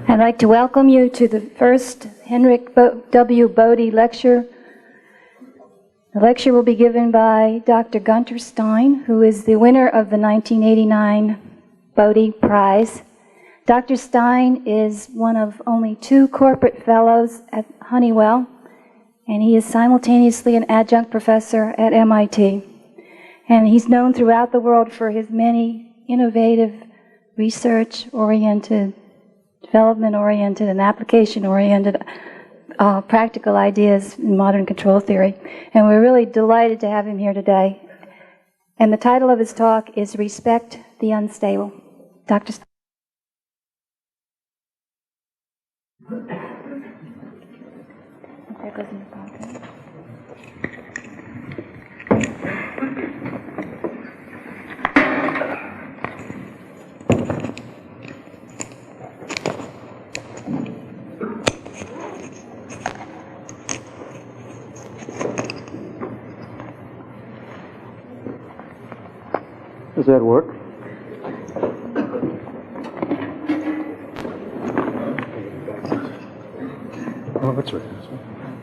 I'd like to welcome you to the first Henrik W. Bodhi lecture. The lecture will be given by Dr. Gunter Stein, who is the winner of the 1989 Bodhi Prize. Dr. Stein is one of only 2 corporate fellows at Honeywell, and he is simultaneously an adjunct professor at MIT. And he's known throughout the world for his many innovative, research-oriented, development-oriented, and application-oriented practical ideas in modern control theory. And we're really delighted to have him here today. And the title of his talk is Respect the Unstable. Dr. Stein. That goes in the pocket. Does that work? Oh, that's right.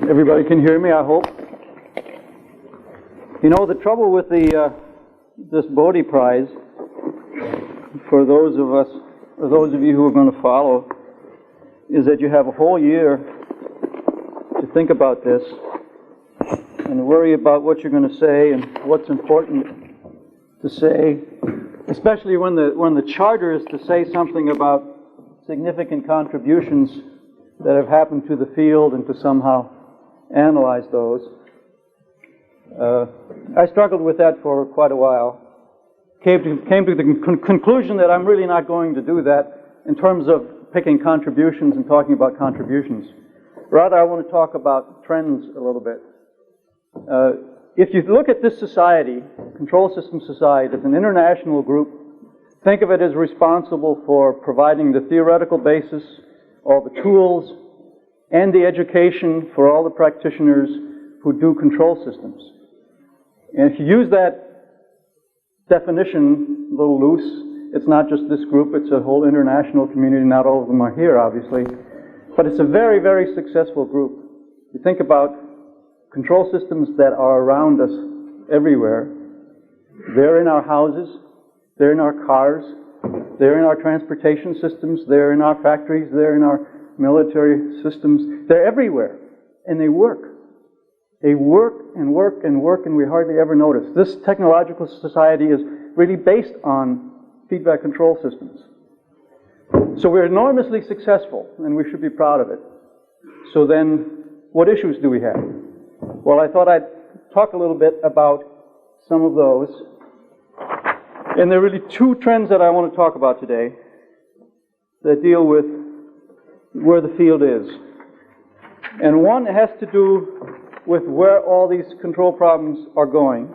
Everybody can hear me, I hope. You know, the trouble with this Bodhi Prize, for those of us, or those of you who are going to follow, is that you have a whole year to think about this and worry about what you're going to say and what's important to say, especially when the charter is to say something about significant contributions that have happened to the field and to somehow analyze those. I struggled with that for quite a while. Came to the conclusion that I'm really not going to do that in terms of picking contributions and talking about contributions. Rather, I want to talk about trends a little bit. If you look at this society, Control System Society, as an international group, think of it as responsible for providing the theoretical basis, all the tools, and the education for all the practitioners who do control systems. And if you use that definition a little loose, it's not just this group, it's a whole international community. Not all of them are here, obviously. But it's a very, very successful group. You think about control systems that are around us everywhere. They're in our houses, they're in our cars, they're in our transportation systems, they're in our factories, they're in our military systems. They're everywhere, and they work. They work and work and work, and we hardly ever notice. This technological society is really based on feedback control systems. So we're enormously successful, and we should be proud of it. So then, what issues do we have? Well, I thought I'd talk a little bit about some of those. And there are really 2 trends that I want to talk about today that deal with where the field is. And one has to do with where all these control problems are going.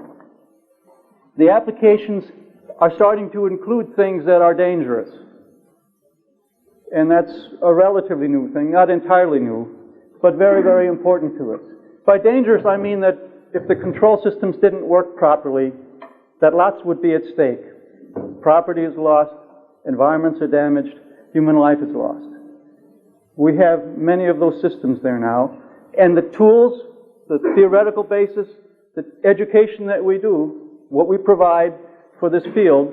The applications are starting to include things that are dangerous. And that's a relatively new thing, not entirely new, but very, very important to us. By dangerous, I mean that if the control systems didn't work properly, that lots would be at stake. Property is lost, environments are damaged, human life is lost. We have many of those systems there now, and the tools, the theoretical basis, the education that we do, what we provide for this field,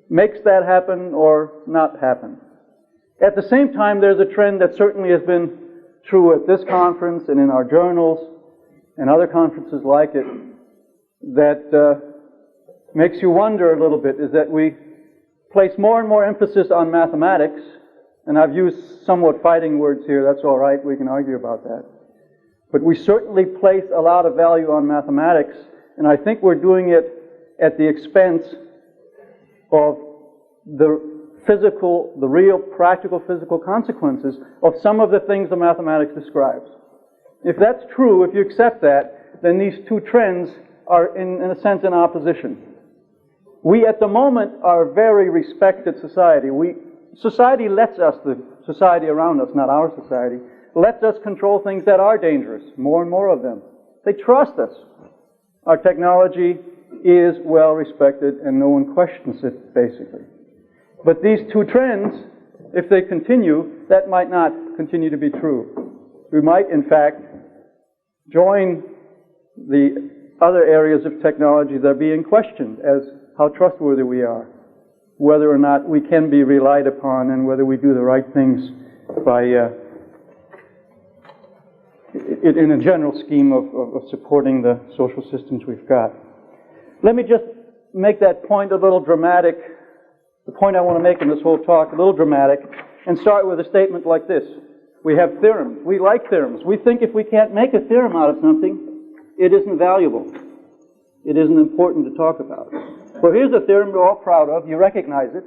makes that happen or not happen. At the same time, there's a trend that certainly has been true at this conference and in our journals and other conferences like it, that makes you wonder a little bit, is that we place more and more emphasis on mathematics, and I've used somewhat fighting words here, that's all right, we can argue about that. But we certainly place a lot of value on mathematics, and I think we're doing it at the expense of the physical, the real practical physical consequences of some of the things the mathematics describes. If that's true, if you accept that, then these 2 trends are in a sense in opposition. We at the moment are a very respected society. Society lets us, the society around us, not our society, lets us control things that are dangerous, more and more of them. They trust us. Our technology is well respected and no one questions it, basically. But these 2 trends, if they continue, that might not continue to be true. We might, in fact, join the other areas of technology that are being questioned as how trustworthy we are, whether or not we can be relied upon, and whether we do the right things by in a general scheme of supporting the social systems we've got. Let me just make that point a little dramatic, the point I want to make in this whole talk, a little dramatic, and start with a statement like this. We have theorems. We like theorems. We think if we can't make a theorem out of something, it isn't valuable. It isn't important to talk about. Well, here's a theorem we're all proud of. You recognize it.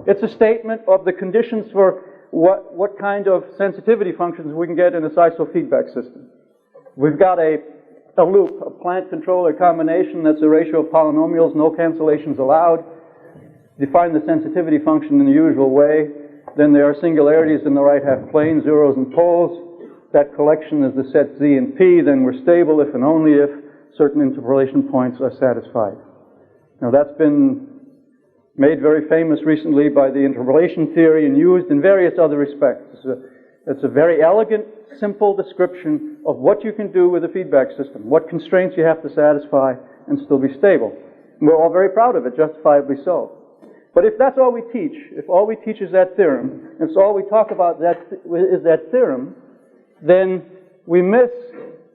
It's a statement of the conditions for what kind of sensitivity functions we can get in a SISO feedback system. We've got a loop, a plant controller combination that's a ratio of polynomials, no cancellations allowed. Define the sensitivity function in the usual way. Then there are singularities in the right half plane, zeros and poles. That collection is the set Z and P. Then we're stable if and only if certain interpolation points are satisfied. Now that's been made very famous recently by the interpolation theory and used in various other respects. It's a very elegant, simple description of what you can do with a feedback system, what constraints you have to satisfy and still be stable. And we're all very proud of it, justifiably so. But if that's all we teach, if all we teach is that theorem, if all we talk about is that theorem, then we miss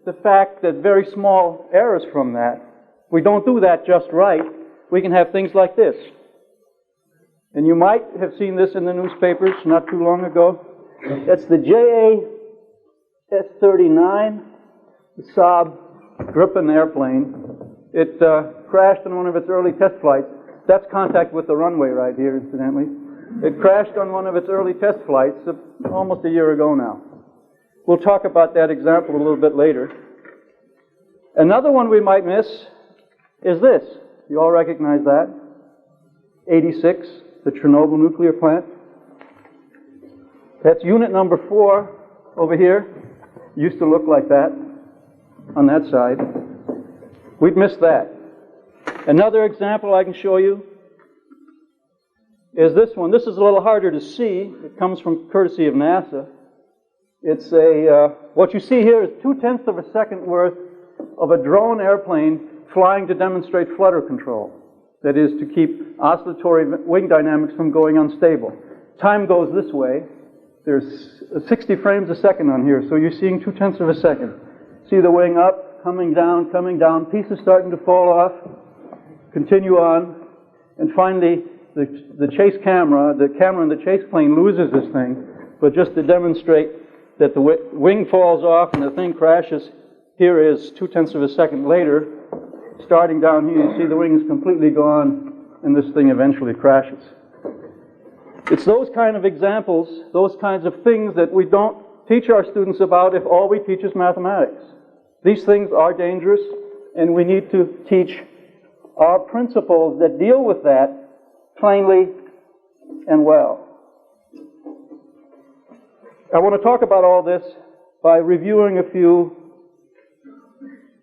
the fact that very small errors from that, if we don't do that just right, we can have things like this. And you might have seen this in the newspapers not too long ago. That's the JA-S-39, the Saab Gripen airplane. It crashed on one of its early test flights. That's contact with the runway right here, incidentally. It crashed on one of its early test flights almost a year ago now. We'll talk about that example a little bit later. Another one we might miss is this. You all recognize that? 86, the Chernobyl nuclear plant. That's unit number 4 over here. Used to look like that on that side. We'd miss that. Another example I can show you is this one. This is a little harder to see. It comes from courtesy of NASA. It's what you see here is 0.2 of a second worth of a drone airplane flying to demonstrate flutter control. That is, to keep oscillatory wing dynamics from going unstable. Time goes this way. There's 60 frames a second on here, so you're seeing 0.2 of a second. See the wing up, coming down, pieces starting to fall off, continue on, and finally the chase camera, the camera in the chase plane loses this thing, but just to demonstrate that the wing falls off and the thing crashes, here is 0.2 of a second later. Starting down here, you see the wing is completely gone, and this thing eventually crashes. It's those kind of examples, those kinds of things that we don't teach our students about if all we teach is mathematics. These things are dangerous, and we need to teach our principles that deal with that plainly and well. I want to talk about all this by reviewing a few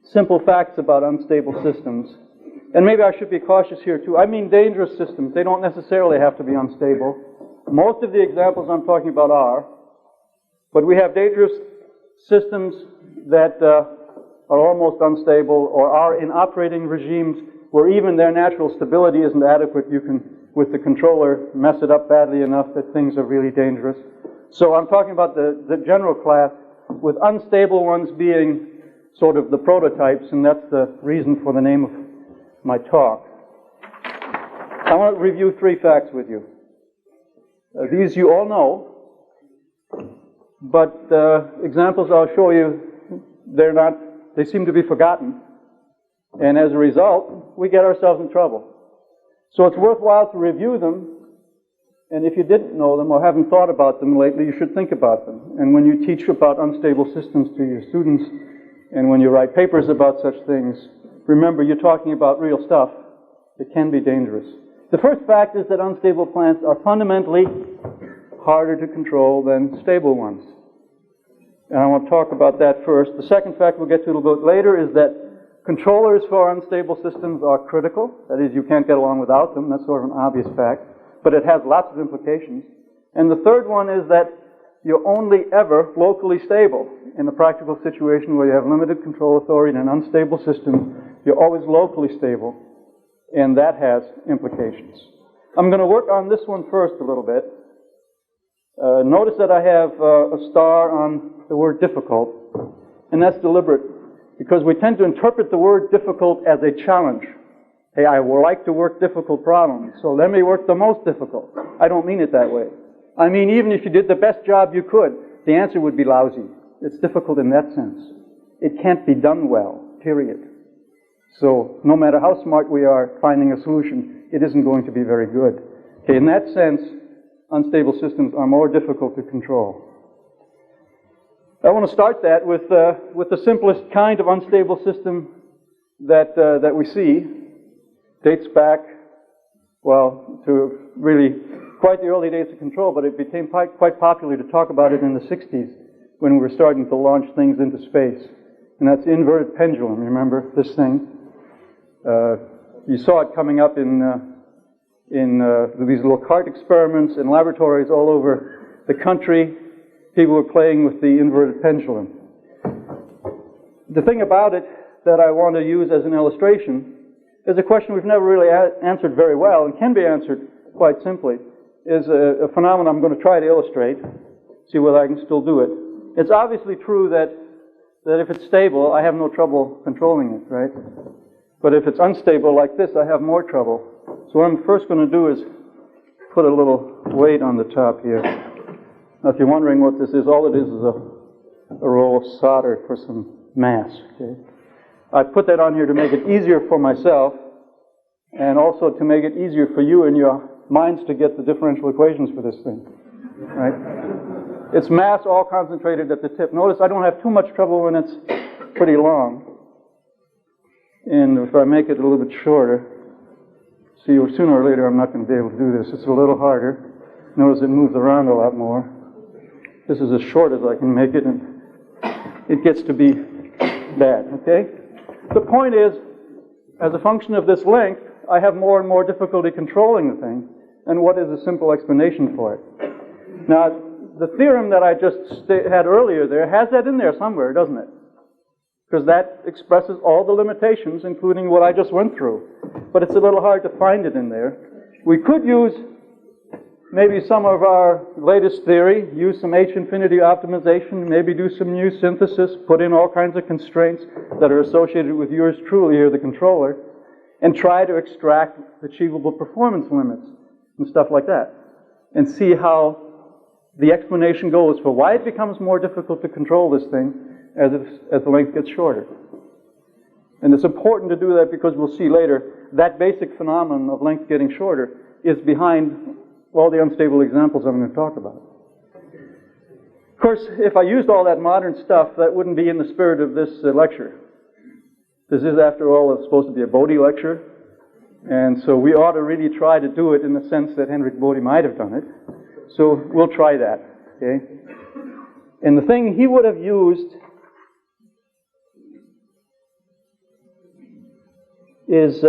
simple facts about unstable systems. And maybe I should be cautious here too. I mean dangerous systems. They don't necessarily have to be unstable. Most of the examples I'm talking about are. But we have dangerous systems that are almost unstable or are in operating regimes where even their natural stability isn't adequate. You can, with the controller, mess it up badly enough that things are really dangerous. So I'm talking about the general class, with unstable ones being sort of the prototypes, and that's the reason for the name of my talk. I want to review 3 facts with you. These you all know, but examples I'll show you, they seem to be forgotten, and as a result, we get ourselves in trouble. So it's worthwhile to review them, and if you didn't know them or haven't thought about them lately, you should think about them. And when you teach about unstable systems to your students, and when you write papers about such things, remember you're talking about real stuff. It can be dangerous. The first fact is that unstable plants are fundamentally harder to control than stable ones. And I want to talk about that first. The second fact we'll get to a little bit later is that controllers for unstable systems are critical. That is, you can't get along without them. That's sort of an obvious fact. But it has lots of implications. And the third one is that you're only ever locally stable. In a practical situation where you have limited control authority in an unstable system, you're always locally stable, and that has implications. I'm going to work on this one first a little bit. Notice that I have a star on the word difficult, and that's deliberate, because we tend to interpret the word difficult as a challenge. Hey, I would like to work difficult problems, so let me work the most difficult. I don't mean it that way. I mean, even if you did the best job you could, the answer would be lousy. It's difficult in that sense. It can't be done well, period. So no matter how smart we are finding a solution, it isn't going to be very good. Okay, in that sense, unstable systems are more difficult to control. I want to start that with the simplest kind of unstable system that we see. Dates back, well, to really quite the early days of control, but it became quite popular to talk about it in the 60s when we were starting to launch things into space. And that's the inverted pendulum. Remember this thing? You saw it coming up in these little cart experiments in laboratories all over the country. People were playing with the inverted pendulum. The thing about it that I want to use as an illustration is a question we've never really answered very well and can be answered quite simply, is a phenomenon I'm going to try to illustrate, see whether I can still do it. It's obviously true that if it's stable, I have no trouble controlling it, right? But if it's unstable like this, I have more trouble. So what I'm first going to do is put a little weight on the top here. Now, if you're wondering what this is, all it is a roll of solder for some mass, okay? I put that on here to make it easier for myself and also to make it easier for you in your minds to get the differential equations for this thing, right? It's mass all concentrated at the tip. Notice I don't have too much trouble when it's pretty long. And if I make it a little bit shorter, see, sooner or later I'm not going to be able to do this. It's a little harder. Notice it moves around a lot more. This is as short as I can make it, and it gets to be bad, okay? The point is, as a function of this length, I have more and more difficulty controlling the thing, and what is a simple explanation for it? Now, the theorem that I just had earlier there has that in there somewhere, doesn't it? Because that expresses all the limitations, including what I just went through. But it's a little hard to find it in there. We could use maybe some of our latest theory, use some H-infinity optimization, maybe do some new synthesis, put in all kinds of constraints that are associated with yours truly, or the controller, and try to extract achievable performance limits and stuff like that, and see how the explanation goes for why it becomes more difficult to control this thing as the length gets shorter. And it's important to do that because we'll see later that basic phenomenon of length getting shorter is behind all the unstable examples I'm going to talk about. Of course, if I used all that modern stuff, that wouldn't be in the spirit of this lecture. This is, after all, supposed to be a Bodhi lecture, and so we ought to really try to do it in the sense that Henrik Bodhi might have done it. So we'll try that, okay? And the thing he would have used is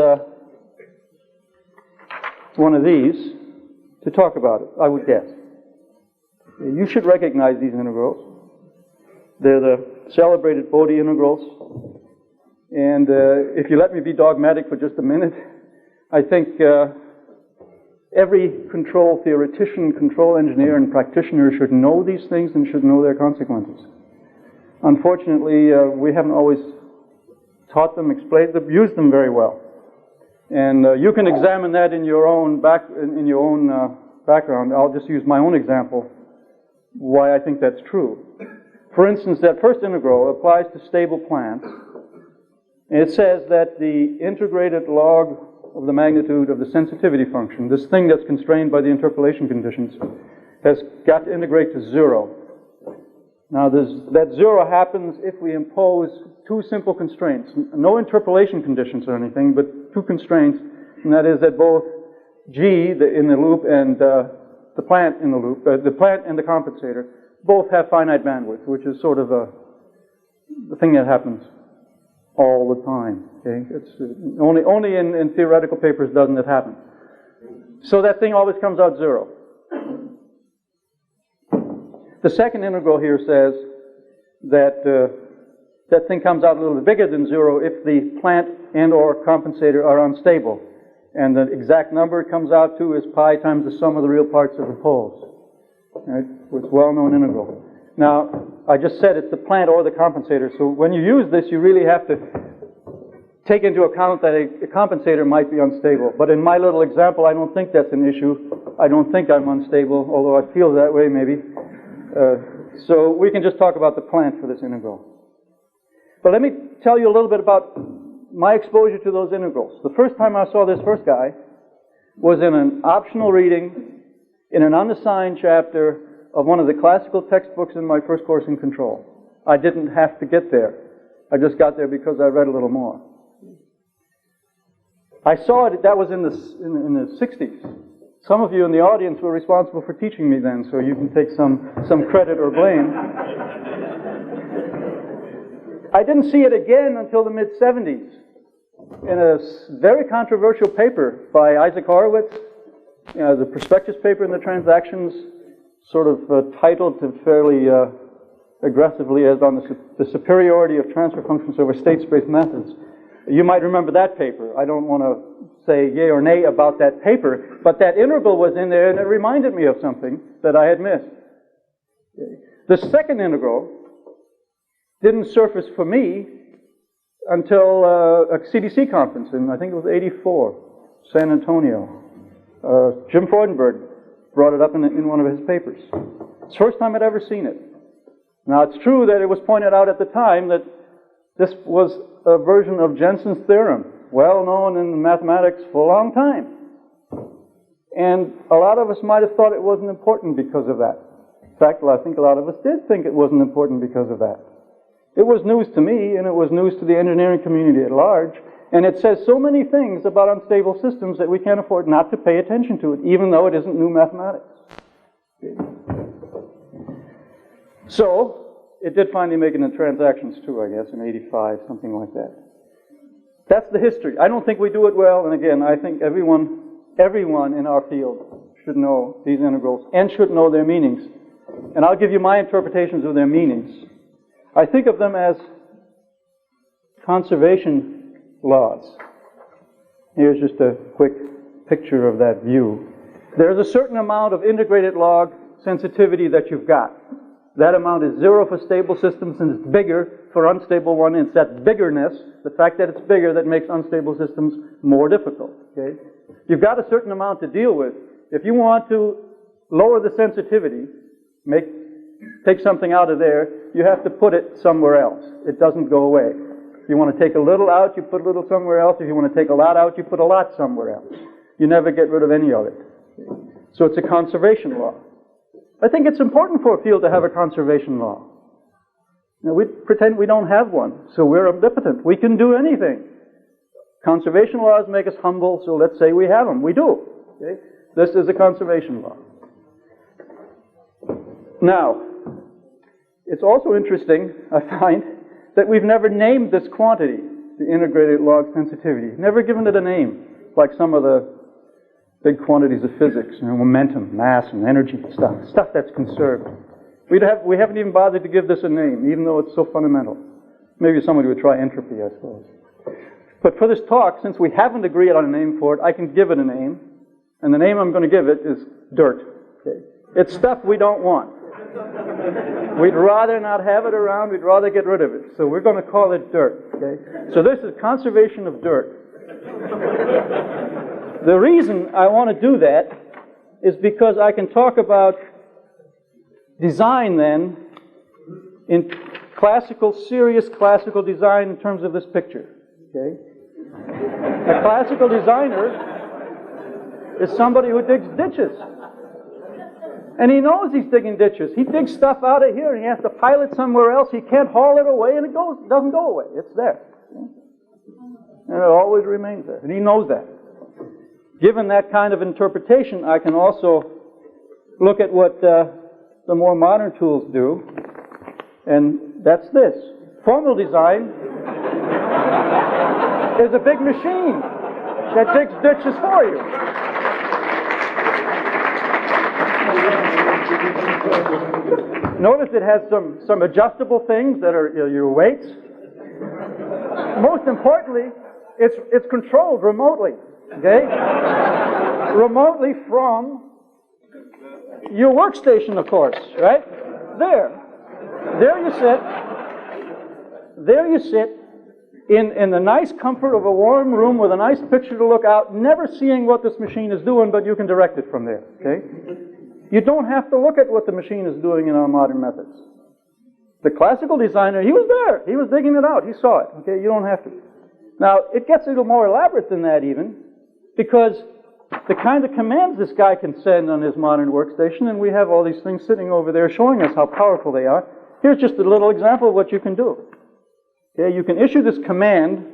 one of these to talk about it, I would guess. You should recognize these integrals. They're the celebrated Bodhi integrals. And if you let me be dogmatic for just a minute, I think every control theoretician, control engineer, and practitioner should know these things and should know their consequences. Unfortunately, we haven't always taught them, explained them, used them very well. And you can examine that in your own background. I'll just use my own example, why I think that's true. For instance, that first integral applies to stable plants. And it says that the integrated log of the magnitude of the sensitivity function, this thing that's constrained by the interpolation conditions, has got to integrate to 0. Now, that 0 happens if we impose two simple constraints. No interpolation conditions or anything, but two constraints, and that is that both G in the loop and the plant in the loop, the plant and the compensator, both have finite bandwidth, which is sort of the thing that happens all the time. Okay, it's only in theoretical papers doesn't it happen. So that thing always comes out 0. The second integral here says that that thing comes out a little bit bigger than 0 if the plant and or compensator are unstable. And the exact number it comes out to is pi times the sum of the real parts of the poles. Right? It's a well-known integral. Now, I just said it's the plant or the compensator, so when you use this, you really have to take into account that a compensator might be unstable. But in my little example, I don't think that's an issue. I don't think I'm unstable, although I feel that way maybe. So we can just talk about the plant for this integral. But let me tell you a little bit about my exposure to those integrals. The first time I saw this first guy was in an optional reading in an unassigned chapter of one of the classical textbooks in my first course in Control. I didn't have to get there. I just got there because I read a little more. I saw it, that was in the 60s. Some of you in the audience were responsible for teaching me then, so you can take some credit or blame. I didn't see it again until the mid-70s in a very controversial paper by Isaac Horowitz, the prospectus paper in the Transactions, sort of titled fairly aggressively as on the superiority of transfer functions over state space methods. You might remember that paper. I don't want to say yay or nay about that paper, but that integral was in there and it reminded me of something that I had missed. The second integral didn't surface for me until a CDC conference in, I think it was 84, San Antonio. Jim Freudenberg brought it up in one of his papers. It's the first time I'd ever seen it. Now, it's true that it was pointed out at the time that this was a version of Jensen's theorem, well known in mathematics for a long time. And a lot of us might have thought it wasn't important because of that. In fact, I think a lot of us did think it wasn't important because of that. It was news to me, and it was news to the engineering community at large, and it says so many things about unstable systems that we can't afford not to pay attention to it, even though it isn't new mathematics. So, it did finally make it in Transactions too, I guess, in 85, something like that. That's the history. I don't think we do it well, and again, I think everyone in our field should know these integrals and should know their meanings. And I'll give you my interpretations of their meanings. I think of them as conservation laws. Here's just a quick picture of that view. There's a certain amount of integrated log sensitivity that you've got. That amount is 0 for stable systems and it's bigger for unstable ones. It's that biggerness, the fact that it's bigger, that makes unstable systems more difficult. Okay? You've got a certain amount to deal with. If you want to lower the sensitivity, take something out of there, you have to put it somewhere else. It doesn't go away. If you want to take a little out, you put a little somewhere else. If you want to take a lot out, you put a lot somewhere else. You never get rid of any of it. So it's a conservation law. I think it's important for a field to have a conservation law. Now, we pretend we don't have one, so we're omnipotent. We can do anything. Conservation laws make us humble, so let's say we have them. We do. Okay? This is a conservation law. Now, it's also interesting, I find, that we've never named this quantity, the integrated log sensitivity. Never given it a name, like some of the big quantities of physics, momentum, mass, and energy stuff that's conserved. We haven't even bothered to give this a name, even though it's so fundamental. Maybe somebody would try entropy, I suppose. But for this talk, since we haven't agreed on a name for it, I can give it a name, and the name I'm going to give it is dirt. Okay? It's stuff we don't want. We'd rather not have it around, we'd rather get rid of it. So we're going to call it dirt. Okay? So this is conservation of dirt. The reason I want to do that is because I can talk about design then in serious classical design in terms of this picture. Okay? A classical designer is somebody who digs ditches. And he knows he's digging ditches. He digs stuff out of here and he has to pile it somewhere else. He can't haul it away and it doesn't go away. It's there. And it always remains there. And he knows that. Given that kind of interpretation, I can also look at what the more modern tools do. And that's this. Formal design is a big machine that digs ditches for you. Notice it has some adjustable things that are your weights. Most importantly, it's controlled remotely, okay? Remotely from your workstation, of course, right? There you sit in the nice comfort of a warm room with a nice picture to look out, never seeing what this machine is doing, but you can direct it from there, okay? You don't have to look at what the machine is doing in our modern methods. The classical designer, he was there. He was digging it out. He saw it, okay? You don't have to. Now, it gets a little more elaborate than that even, because the kind of commands this guy can send on his modern workstation, and we have all these things sitting over there showing us how powerful they are. Here's just a little example of what you can do. Okay, you can issue this command,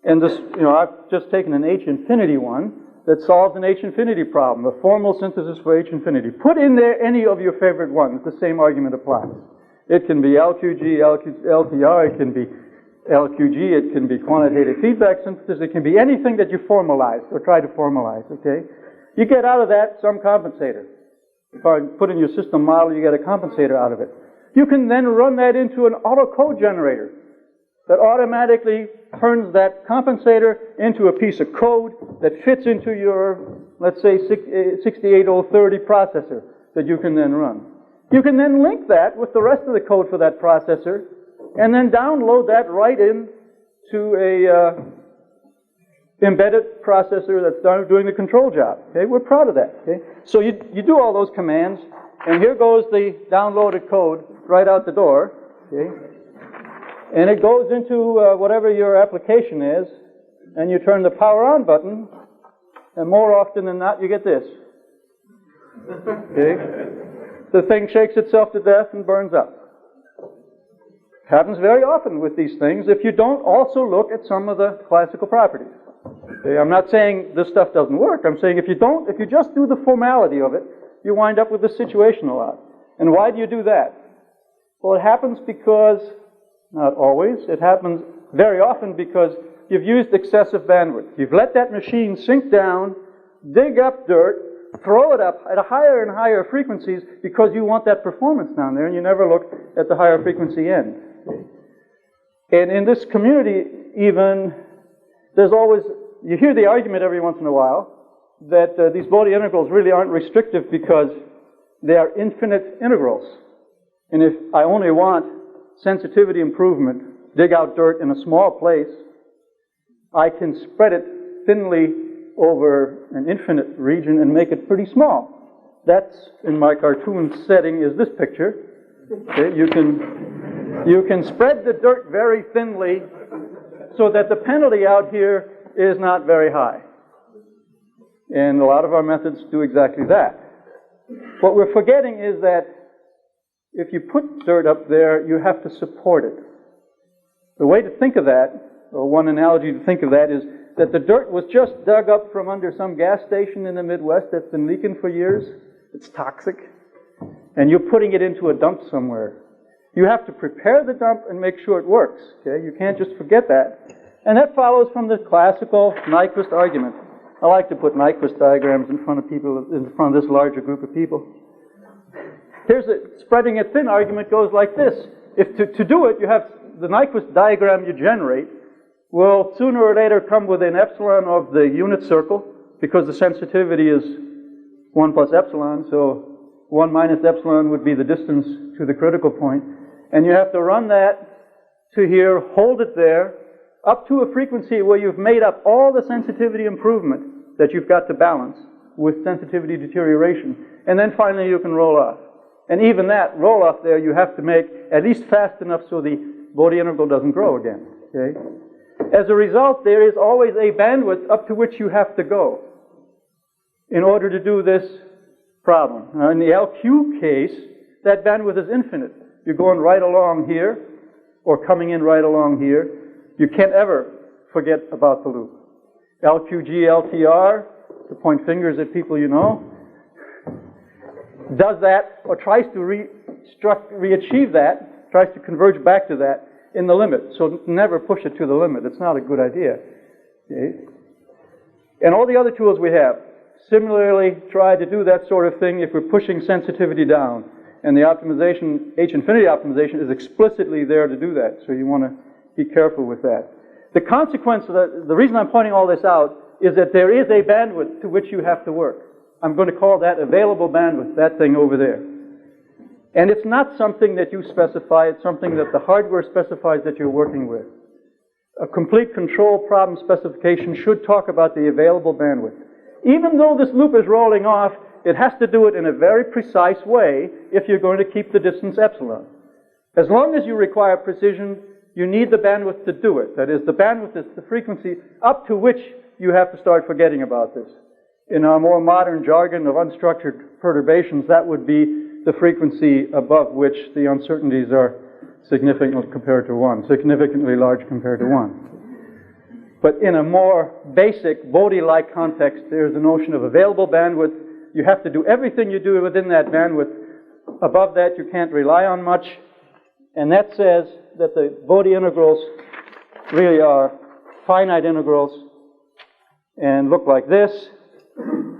and this, I've just taken an H infinity one that solves an H infinity problem, a formal synthesis for H infinity. Put in there any of your favorite ones. The same argument applies. It can be LQG, LTR, it can be LQG, it can be quantitative feedback synthesis, it can be anything that you formalize or try to formalize, okay? You get out of that some compensator. If I put in your system model, you get a compensator out of it. You can then run that into an autocode generator that automatically turns that compensator into a piece of code that fits into your, let's say, 68030 processor that you can then run. You can then link that with the rest of the code for that processor and then download that right into a embedded processor that's doing the control job. Okay, we're proud of that. Okay, so you do all those commands, and here goes the downloaded code right out the door. Okay, and it goes into whatever your application is, and you turn the power on button, and more often than not, you get this. Okay, the thing shakes itself to death and burns up. Happens very often with these things if you don't also look at some of the classical properties. Okay, I'm not saying this stuff doesn't work. I'm saying if you just do the formality of it, you wind up with this situation a lot. And why do you do that? Well, it happens because, not always, it happens very often because you've used excessive bandwidth. You've let that machine sink down, dig up dirt, throw it up at higher and higher frequencies because you want that performance down there, and you never look at the higher frequency end. And in this community, even, there's always, you hear the argument every once in a while that these Bodhi integrals really aren't restrictive because they are infinite integrals. And if I only want sensitivity improvement, dig out dirt in a small place, I can spread it thinly over an infinite region and make it pretty small. That's, in my cartoon setting, is this picture. Okay, you can spread the dirt very thinly so that the penalty out here is not very high. And a lot of our methods do exactly that. What we're forgetting is that if you put dirt up there, you have to support it. The way to think of that, or one analogy to think of that, is that the dirt was just dug up from under some gas station in the Midwest that's been leaking for years. It's toxic. And you're putting it into a dump somewhere. You have to prepare the dump and make sure it works. Okay? You can't just forget that. And that follows from the classical Nyquist argument. I like to put Nyquist diagrams in front of people, in front of this larger group of people. Here's a spreading it thin argument goes like this. If to do it, you have the Nyquist diagram you generate will sooner or later come within epsilon of the unit circle because the sensitivity is 1 plus epsilon, so 1 minus epsilon would be the distance to the critical point. And you have to run that to here, hold it there, up to a frequency where you've made up all the sensitivity improvement that you've got to balance with sensitivity deterioration. And then finally you can roll off. And even that roll off there you have to make at least fast enough so the Bodhi integral doesn't grow again. Okay? As a result, there is always a bandwidth up to which you have to go in order to do this problem. Now, in the LQ case, that bandwidth is infinite. You're going right along here, or coming in right along here. You can't ever forget about the loop. LQG, LTR, to point fingers at people you know, does that, or tries to re-achieve that, tries to converge back to that in the limit. So never push it to the limit. It's not a good idea. Okay? And all the other tools we have, similarly try to do that sort of thing if we're pushing sensitivity down. And the optimization, H-infinity optimization, is explicitly there to do that. So you want to be careful with that. The consequence of that, the reason I'm pointing all this out is that there is a bandwidth to which you have to work. I'm going to call that available bandwidth, that thing over there. And it's not something that you specify, it's something that the hardware specifies that you're working with. A complete control problem specification should talk about the available bandwidth. Even though this loop is rolling off, it has to do it in a very precise way if you're going to keep the distance epsilon. As long as you require precision, you need the bandwidth to do it. That is, the bandwidth is the frequency up to which you have to start forgetting about this. In our more modern jargon of unstructured perturbations, that would be the frequency above which the uncertainties are significant compared to 1, significantly large compared to 1. But in a more basic Bodhi-like context, there's the notion of available bandwidth. You have to do everything you do within that bandwidth. Above that, you can't rely on much. And that says that the Bodhi integrals really are finite integrals and look like this.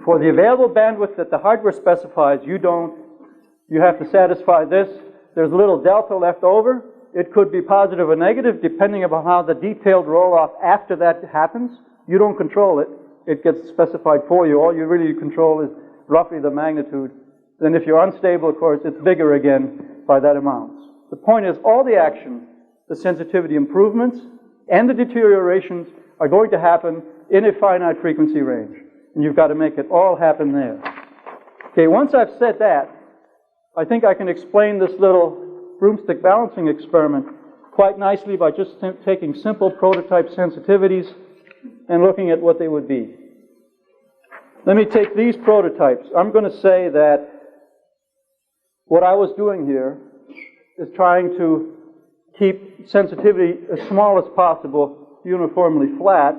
For the available bandwidth that the hardware specifies, you have to satisfy this. There's a little delta left over. It could be positive or negative depending upon how the detailed roll-off after that happens. You don't control it. It gets specified for you. All you really control is roughly the magnitude. Then if you're unstable, of course, it's bigger again by that amount. The point is all the action, the sensitivity improvements, and the deteriorations are going to happen in a finite frequency range. And you've got to make it all happen there. Okay, once I've said that, I think I can explain this little broomstick balancing experiment quite nicely by just taking simple prototype sensitivities and looking at what they would be. Let me take these prototypes. I'm going to say that what I was doing here is trying to keep sensitivity as small as possible, uniformly flat,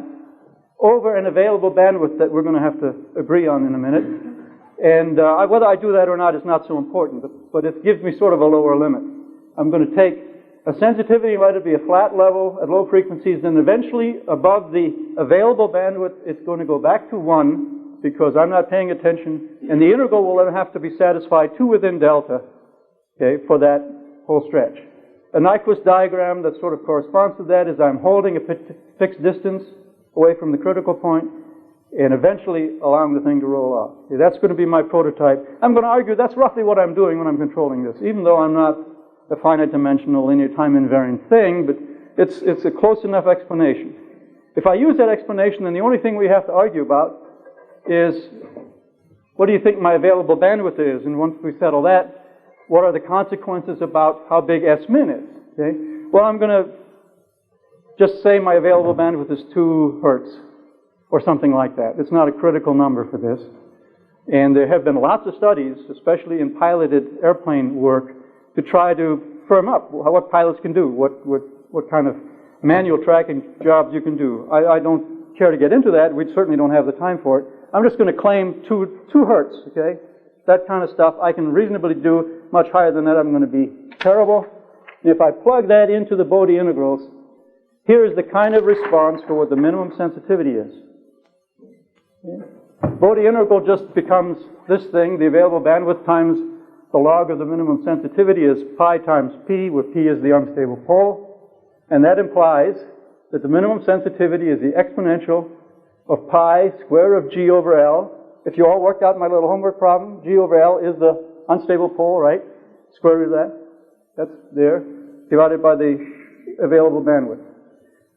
over an available bandwidth that we're going to have to agree on in a minute. And whether I do that or not is not so important, but it gives me sort of a lower limit. I'm going to take a sensitivity, let it be a flat level at low frequencies, then eventually above the available bandwidth, it's going to go back to 1 because I'm not paying attention, and the integral will then have to be satisfied to within delta, okay, for that whole stretch. A Nyquist diagram that sort of corresponds to that is I'm holding a fixed distance away from the critical point, and eventually allowing the thing to roll off. Okay, that's going to be my prototype. I'm going to argue that's roughly what I'm doing when I'm controlling this, even though I'm not a finite dimensional linear time invariant thing, but it's a close enough explanation. If I use that explanation, then the only thing we have to argue about is what do you think my available bandwidth is? And once we settle that, what are the consequences about how big S min is? Okay? Well, I'm going to just say my available bandwidth is 2 hertz. Or something like that. It's not a critical number for this. And there have been lots of studies, especially in piloted airplane work, to try to firm up what pilots can do, what kind of manual tracking jobs you can do. I don't care to get into that. We certainly don't have the time for it. I'm just going to claim 2 hertz, okay? That kind of stuff I can reasonably do. Much higher than that, I'm going to be terrible. And if I plug that into the Bodhi integrals, here is the kind of response for what the minimum sensitivity is. Bodhi integral just becomes this thing, the available bandwidth times the log of the minimum sensitivity is pi times p, where p is the unstable pole. And that implies that the minimum sensitivity is the exponential of pi square root of g over L. If you all worked out my little homework problem, g over L is the unstable pole, right? Square root of that. That's there, divided by the available bandwidth.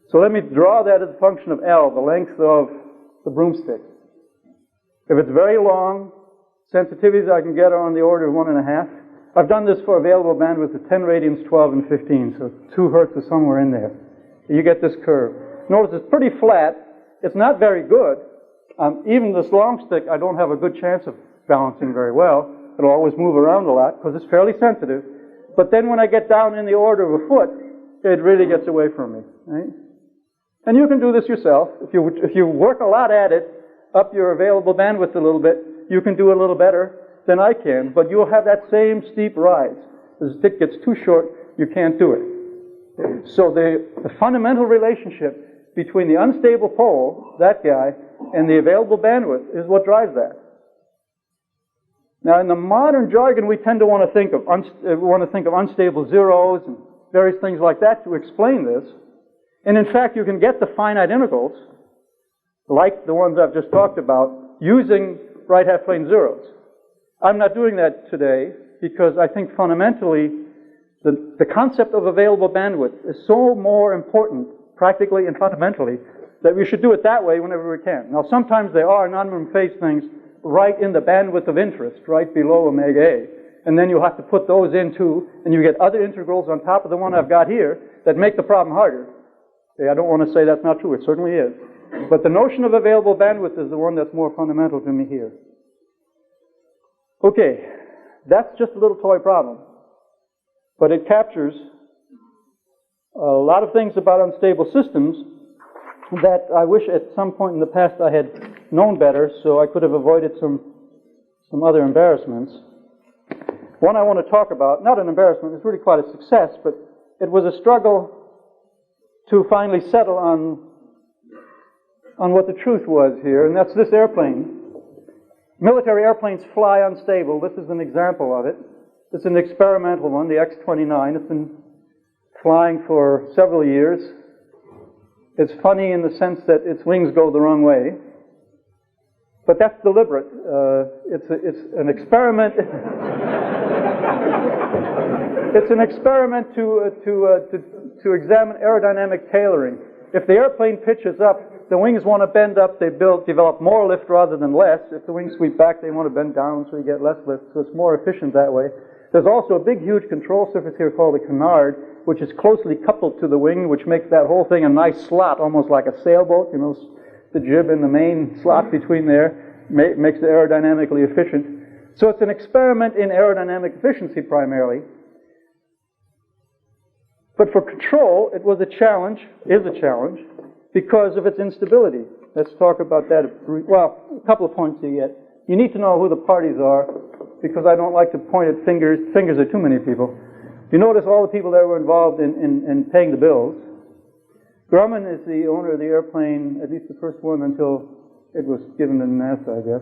So let me draw that as a function of L, the length of the broomstick. If it's very long, sensitivities I can get are on the order of 1.5. I've done this for available bandwidth of 10 radians, 12, and 15, so 2 hertz is somewhere in there. You get this curve. Notice it's pretty flat. It's not very good. Even this long stick, I don't have a good chance of balancing very well. It'll always move around a lot because it's fairly sensitive. But then when I get down in the order of a foot, it really gets away from me, right? And you can do this yourself. If you work a lot at it, up your available bandwidth a little bit, you can do a little better than I can, but you'll have that same steep rise. As the stick gets too short, you can't do it. So the fundamental relationship between the unstable pole, that guy, and the available bandwidth is what drives that. Now, in the modern jargon, we tend to want to think of unstable zeros and various things like that to explain this. And in fact, you can get the finite integrals, like the ones I've just talked about, using right half plane zeros. I'm not doing that today because I think fundamentally the concept of available bandwidth is so more important, practically and fundamentally, that we should do it that way whenever we can. Now, sometimes there are non-minimum phase things right in the bandwidth of interest, right below omega A. And then you'll have to put those in too, and you get other integrals on top of the one I've got here that make the problem harder. Okay, I don't want to say that's not true, it certainly is. But the notion of available bandwidth is the one that's more fundamental to me here. Okay, that's just a little toy problem. But it captures a lot of things about unstable systems that I wish at some point in the past I had known better, so I could have avoided some other embarrassments. One I want to talk about, not an embarrassment, it's really quite a success, but it was a struggle to finally settle on what the truth was here, and that's this airplane. Military airplanes fly unstable. This is an example of it. It's an experimental one, the X-29. It's been flying for several years. It's funny in the sense that its wings go the wrong way. But that's deliberate. It's an experiment. It's an experiment to examine aerodynamic tailoring. If the airplane pitches up, the wings want to bend up, they develop more lift rather than less. If the wings sweep back, they want to bend down, so you get less lift. So it's more efficient that way. There's also a big, huge control surface here called the canard, which is closely coupled to the wing, which makes that whole thing a nice slot, almost like a sailboat. You know, the jib and the main slot between there makes it aerodynamically efficient. So it's an experiment in aerodynamic efficiency primarily. But for control, it was a challenge, is a challenge, because of its instability. Let's talk about that. Well, a couple of points here yet. You need to know who the parties are, because I don't like to point at fingers. Fingers are too many people. You notice all the people that were involved in paying the bills. Grumman is the owner of the airplane, at least the first one until it was given to Nesta, I guess.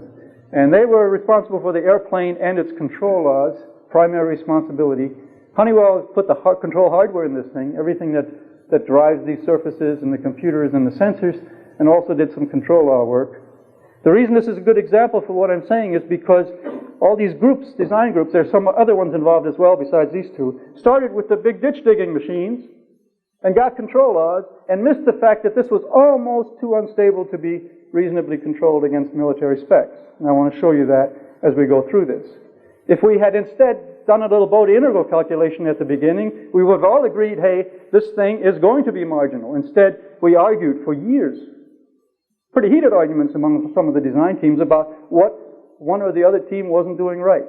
And they were responsible for the airplane and its control laws, primary responsibility. Honeywell put the control hardware in this thing, everything that drives these surfaces and the computers and the sensors, and also did some control law work. The reason this is a good example for what I'm saying is because all these groups, design groups, there's some other ones involved as well besides these two, started with the big ditch digging machines and got control laws and missed the fact that this was almost too unstable to be reasonably controlled against military specs. And I want to show you that as we go through this. If we had instead done a little Bodhi integral calculation at the beginning, we would have all agreed, hey, this thing is going to be marginal. Instead, we argued for years, pretty heated arguments among some of the design teams about what one or the other team wasn't doing right.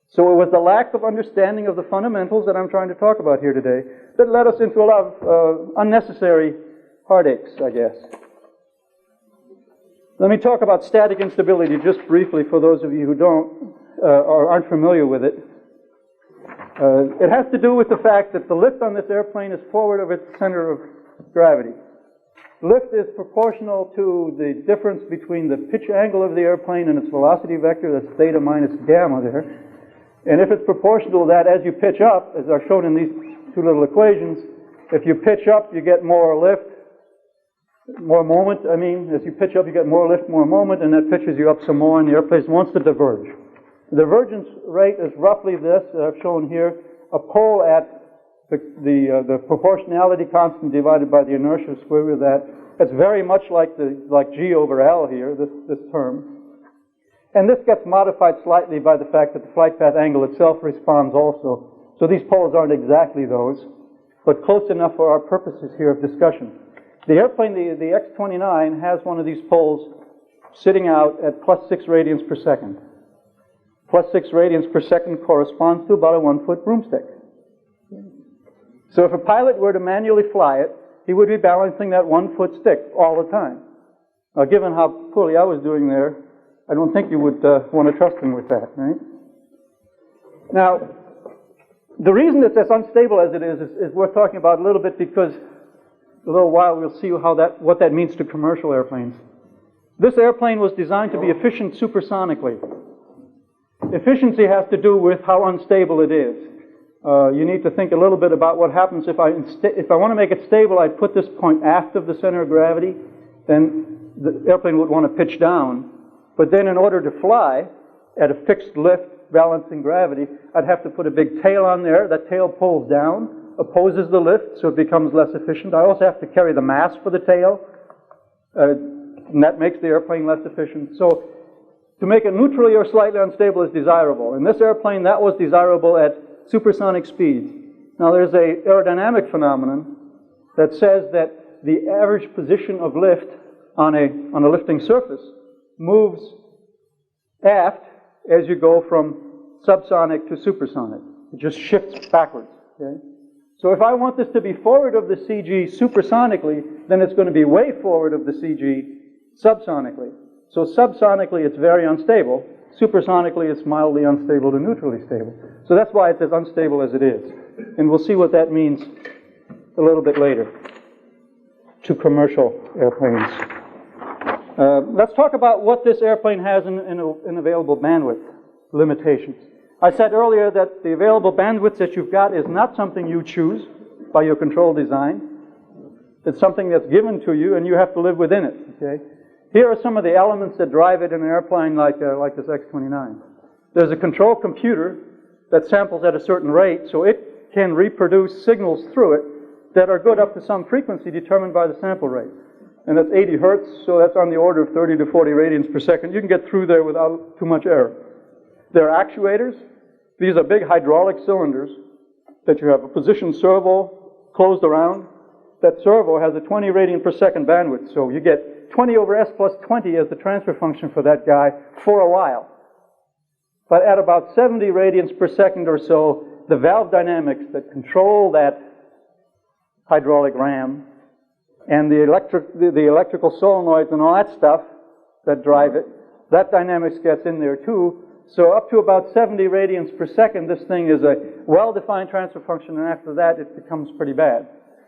So it was the lack of understanding of the fundamentals that I'm trying to talk about here today that led us into a lot of unnecessary heartaches, I guess. Let me talk about static instability just briefly for those of you who don't or aren't familiar with it. It has to do with the fact that the lift on this airplane is forward of its center of gravity. Lift is proportional to the difference between the pitch angle of the airplane and its velocity vector, that's theta minus gamma there. And if it's proportional to that as you pitch up, as are shown in these two little equations, if you pitch up, you get more lift, more moment, as you pitch up, you get more lift, more moment, and that pitches you up some more, and the airplane wants to diverge. The divergence rate is roughly this, I've shown here, a pole at the proportionality constant divided by the inertia square root of that. It's very much like G over L here, this term. And this gets modified slightly by the fact that the flight path angle itself responds also. So these poles aren't exactly those, but close enough for our purposes here of discussion. The airplane, the X-29, has one of these poles sitting out at plus 6 radians per second. Plus 6 radians per second corresponds to about a 1-foot broomstick. So if a pilot were to manually fly it, he would be balancing that 1-foot stick all the time. Now, given how poorly I was doing there, I don't think you would want to trust him with that, right? Now, the reason that it's as unstable as it is worth talking about a little bit because a little while we'll see what that means to commercial airplanes. This airplane was designed to be efficient supersonically. Efficiency has to do with how unstable it is. You need to think a little bit about what happens if I want to make it stable, I'd put this point aft of the center of gravity, then the airplane would want to pitch down. But then in order to fly at a fixed lift, balancing gravity, I'd have to put a big tail on there. That tail pulls down, opposes the lift, so it becomes less efficient. I also have to carry the mass for the tail, and that makes the airplane less efficient. So to make it neutrally or slightly unstable is desirable. In this airplane, that was desirable at supersonic speeds. Now there's an aerodynamic phenomenon that says that the average position of lift on a lifting surface moves aft as you go from subsonic to supersonic. It just shifts backwards. Okay? So if I want this to be forward of the CG supersonically, then it's going to be way forward of the CG subsonically. So subsonically it's very unstable. Supersonically it's mildly unstable to neutrally stable. So that's why it's as unstable as it is. And we'll see what that means a little bit later to commercial airplanes. Let's talk about what this airplane has in available bandwidth limitations. I said earlier that the available bandwidth that you've got is not something you choose by your control design. It's something that's given to you and you have to live within it. Okay? Here are some of the elements that drive it in an airplane like this X-29. There's a control computer that samples at a certain rate, so it can reproduce signals through it that are good up to some frequency determined by the sample rate. And that's 80 hertz, so that's on the order of 30 to 40 radians per second. You can get through there without too much error. There are actuators. These are big hydraulic cylinders that you have a position servo closed around. That servo has a 20 radian per second bandwidth, so you get 20 over s plus 20 as the transfer function for that guy for a while. But at about 70 radians per second or so, the valve dynamics that control that hydraulic ram and the electrical solenoids and all that stuff that drive it, that dynamics gets in there too. So up to about 70 radians per second, this thing is a well-defined transfer function, and after that it becomes pretty bad.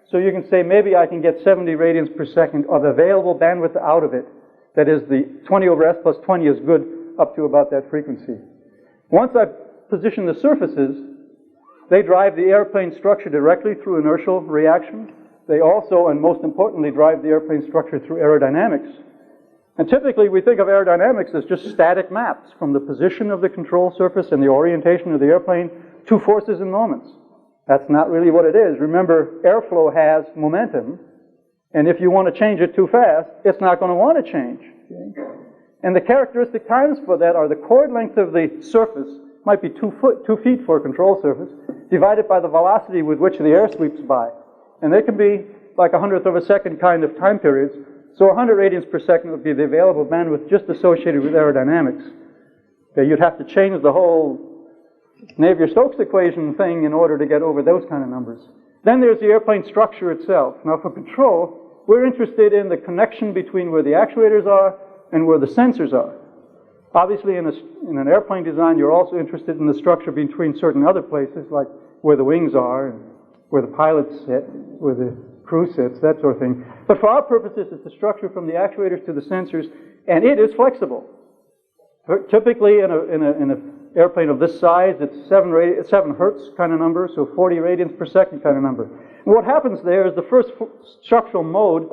So you can say maybe I can get 70 radians per second of available bandwidth out of it. That is, the 20 over s plus 20 is good up to about that frequency. Once I position the surfaces, they drive the airplane structure directly through inertial reaction. They also, and most importantly, drive the airplane structure through aerodynamics. And typically we think of aerodynamics as just static maps from the position of the control surface and the orientation of the airplane to forces and moments. That's not really what it is. Remember, airflow has momentum, and if you want to change it too fast, it's not going to want to change. Okay? And the characteristic times for that are the chord length of the surface, might be 2 feet for a control surface, divided by the velocity with which the air sweeps by. And they can be like 100th of a second kind of time periods. So 100 radians per second would be the available bandwidth just associated with aerodynamics. Okay, you'd have to change the whole Navier-Stokes equation thing in order to get over those kind of numbers. Then there's the airplane structure itself. Now for control, we're interested in the connection between where the actuators are and where the sensors are. Obviously in an airplane design, you're also interested in the structure between certain other places, like where the wings are and where the pilots sit, where the crew sits, that sort of thing. But for our purposes, it's the structure from the actuators to the sensors, and it is flexible. Typically in an airplane of this size, it's 7 hertz kind of number, so 40 radians per second kind of number. And what happens there is the first structural mode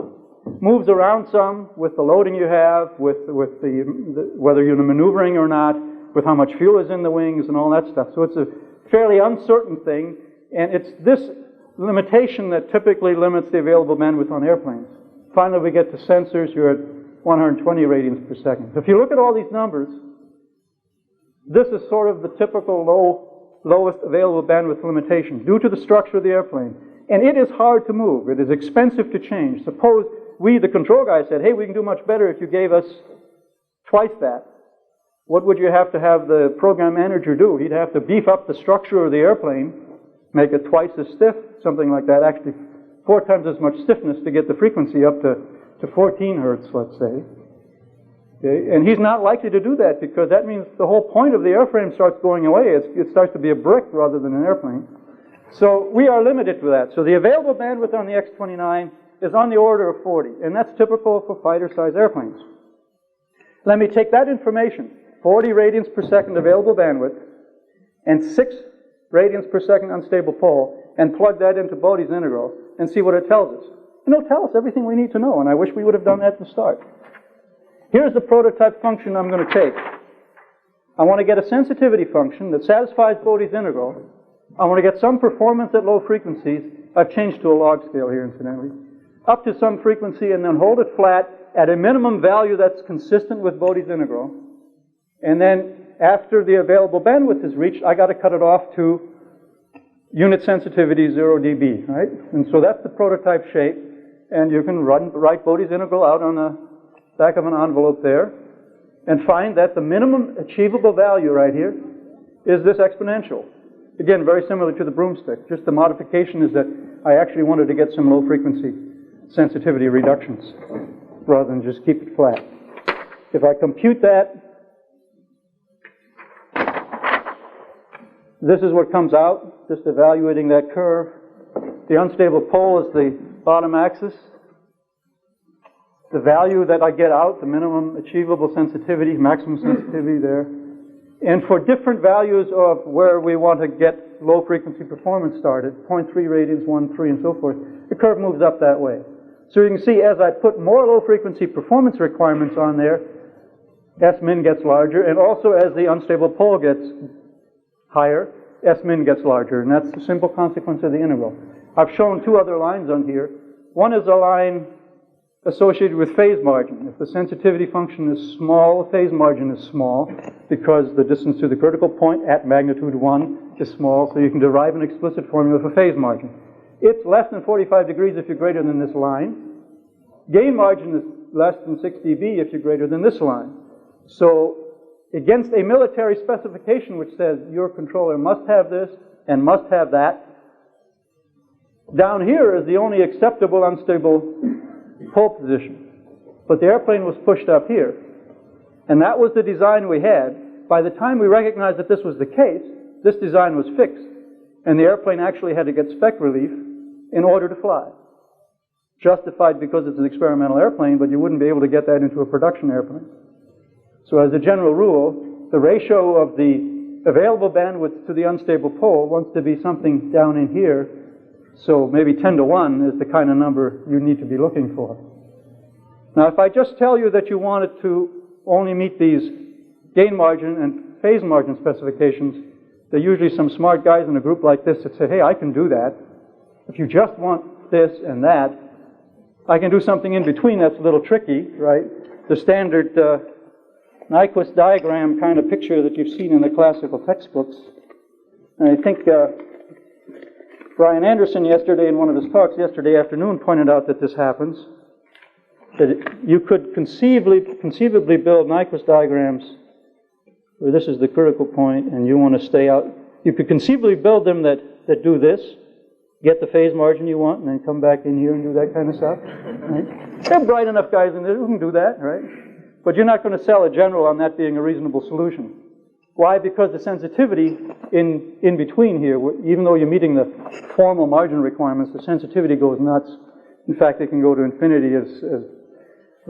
moves around some with the loading you have, with whether you're maneuvering or not, with how much fuel is in the wings and all that stuff. So it's a fairly uncertain thing, and it's this limitation that typically limits the available bandwidth on airplanes. Finally, we get to sensors, you're at 120 radians per second. If you look at all these numbers, this is sort of the typical lowest available bandwidth limitation due to the structure of the airplane. And it is hard to move. It is expensive to change. Suppose we, the control guy, said, hey, we can do much better if you gave us twice that. What would you have to have the program manager do? He'd have to beef up the structure of the airplane, make it twice as stiff, something like that, actually 4 times as much stiffness to get the frequency up to 14 hertz, let's say. Okay? And he's not likely to do that because that means the whole point of the airframe starts going away. It starts to be a brick rather than an airplane. So we are limited to that. So the available bandwidth on the X-29 is on the order of 40, and that's typical for fighter-sized airplanes. Let me take that information, 40 radians per second available bandwidth, and 6 radians per second unstable pole, and plug that into Bodhi's integral, and see what it tells us. And it'll tell us everything we need to know, and I wish we would have done that at the start. Here's the prototype function I'm going to take. I want to get a sensitivity function that satisfies Bodhi's integral. I want to get some performance at low frequencies. I've changed to a log scale here, incidentally. Up to some frequency, and then hold it flat at a minimum value that's consistent with Bodhi's integral. And then, after the available bandwidth is reached, I got to cut it off to unit sensitivity 0 dB, right? And so that's the prototype shape. And you can write Bodhi's integral out on the back of an envelope there, and find that the minimum achievable value right here is this exponential. Again, very similar to the broomstick. Just the modification is that I actually wanted to get some low frequency sensitivity reductions rather than just keep it flat. If I compute that, this is what comes out, just evaluating that curve. The unstable pole is the bottom axis. The value that I get out, the minimum achievable sensitivity, maximum sensitivity there. And for different values of where we want to get low frequency performance started, 0.3 radians, 1, 3, and so forth, the curve moves up that way. So you can see as I put more low frequency performance requirements on there, S-min gets larger, and also as the unstable pole gets higher, S-min gets larger, and that's the simple consequence of the integral. I've shown 2 other lines on here. One is a line associated with phase margin. If the sensitivity function is small, the phase margin is small because the distance to the critical point at magnitude 1 is small, so you can derive an explicit formula for phase margin. It's less than 45 degrees if you're greater than this line. Gain margin is less than 6 dB if you're greater than this line. So against a military specification which says your controller must have this and must have that, down here is the only acceptable unstable pole position. But the airplane was pushed up here. And that was the design we had. By the time we recognized that this was the case, this design was fixed. And the airplane actually had to get spec relief in order to fly. Justified because it's an experimental airplane, but you wouldn't be able to get that into a production airplane. So as a general rule, the ratio of the available bandwidth to the unstable pole wants to be something down in here. So maybe 10 to 1 is the kind of number you need to be looking for. Now, if I just tell you that you wanted to only meet these gain margin and phase margin specifications, there are usually some smart guys in a group like this that say, hey, I can do that. If you just want this and that, I can do something in between that's a little tricky, right? The standard Nyquist diagram kind of picture that you've seen in the classical textbooks. And I think Brian Anderson yesterday in one of his talks yesterday afternoon pointed out that this happens. That you could conceivably build Nyquist diagrams where this is the critical point and you want to stay out. You could conceivably build them that do this, get the phase margin you want, and then come back in here and do that kind of stuff. Right? There are bright enough guys in there who can do that, right? But you're not going to sell a general on that being a reasonable solution. Why? Because the sensitivity in between here, even though you're meeting the formal margin requirements, the sensitivity goes nuts. In fact, it can go to infinity, as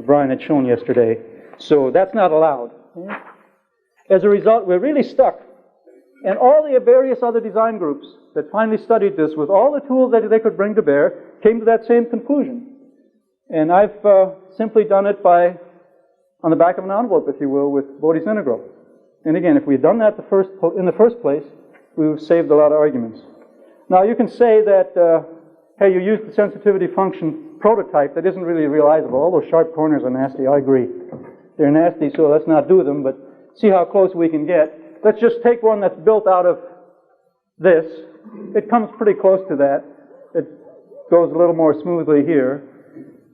Brian had shown yesterday. So that's not allowed. As a result, we're really stuck. And all the various other design groups that finally studied this with all the tools that they could bring to bear came to that same conclusion. And I've simply done it on the back of an envelope, if you will, with Bodhi's integral. And again, if we had done that in the first place, we would have saved a lot of arguments. Now, you can say that, hey, you used the sensitivity function prototype that isn't really realizable. All those sharp corners are nasty. I agree. They're nasty, so let's not do them, but see how close we can get. Let's just take one that's built out of this. It comes pretty close to that. It goes a little more smoothly here.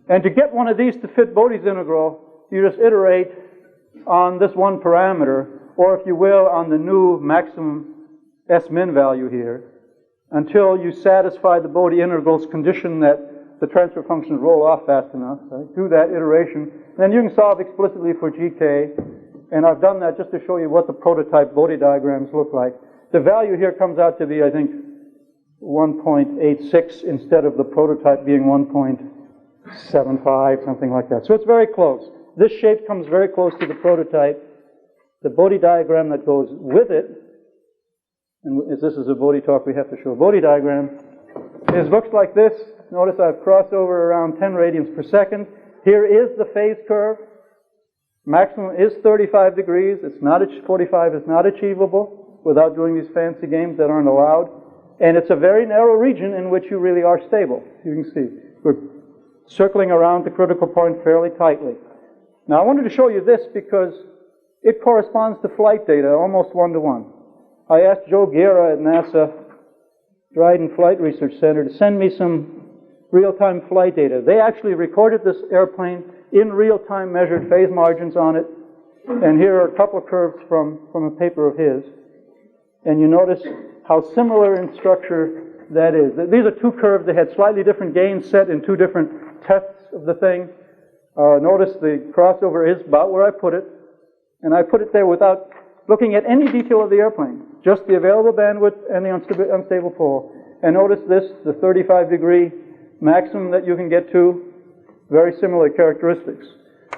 And to get one of these to fit Bodhi's integral, you just iterate on this one parameter, or if you will, on the new maximum S-min value here, until you satisfy the Bodhi integral's condition that the transfer functions roll off fast enough. Right? Do that iteration. Then you can solve explicitly for GK. And I've done that just to show you what the prototype Bodhi diagrams look like. The value here comes out to be, I think, 1.86 instead of the prototype being 1.86. 7.5, something like that. So it's very close. This shape comes very close to the prototype. The Bodhi diagram that goes with it, and as this is a Bodhi talk, we have to show a Bodhi diagram, looks like this. Notice I've crossed over around 10 radians per second. Here is the phase curve. Maximum is 35 degrees. It's not 45 is not achievable without doing these fancy games that aren't allowed. And it's a very narrow region in which you really are stable. You can see we're circling around the critical point fairly tightly. Now I wanted to show you this because it corresponds to flight data almost one-to-one. I asked Joe Guerra at NASA Dryden Flight Research Center to send me some real-time flight data. They actually recorded this airplane in real-time, measured phase margins on it. And here are a couple of curves from a paper of his. And you notice how similar in structure that is. These are two curves that had slightly different gains set in two different tests of the thing. Notice the crossover is about where I put it. And I put it there without looking at any detail of the airplane, just the available bandwidth and the unstable pole. And notice this, the 35-degree maximum that you can get to, very similar characteristics.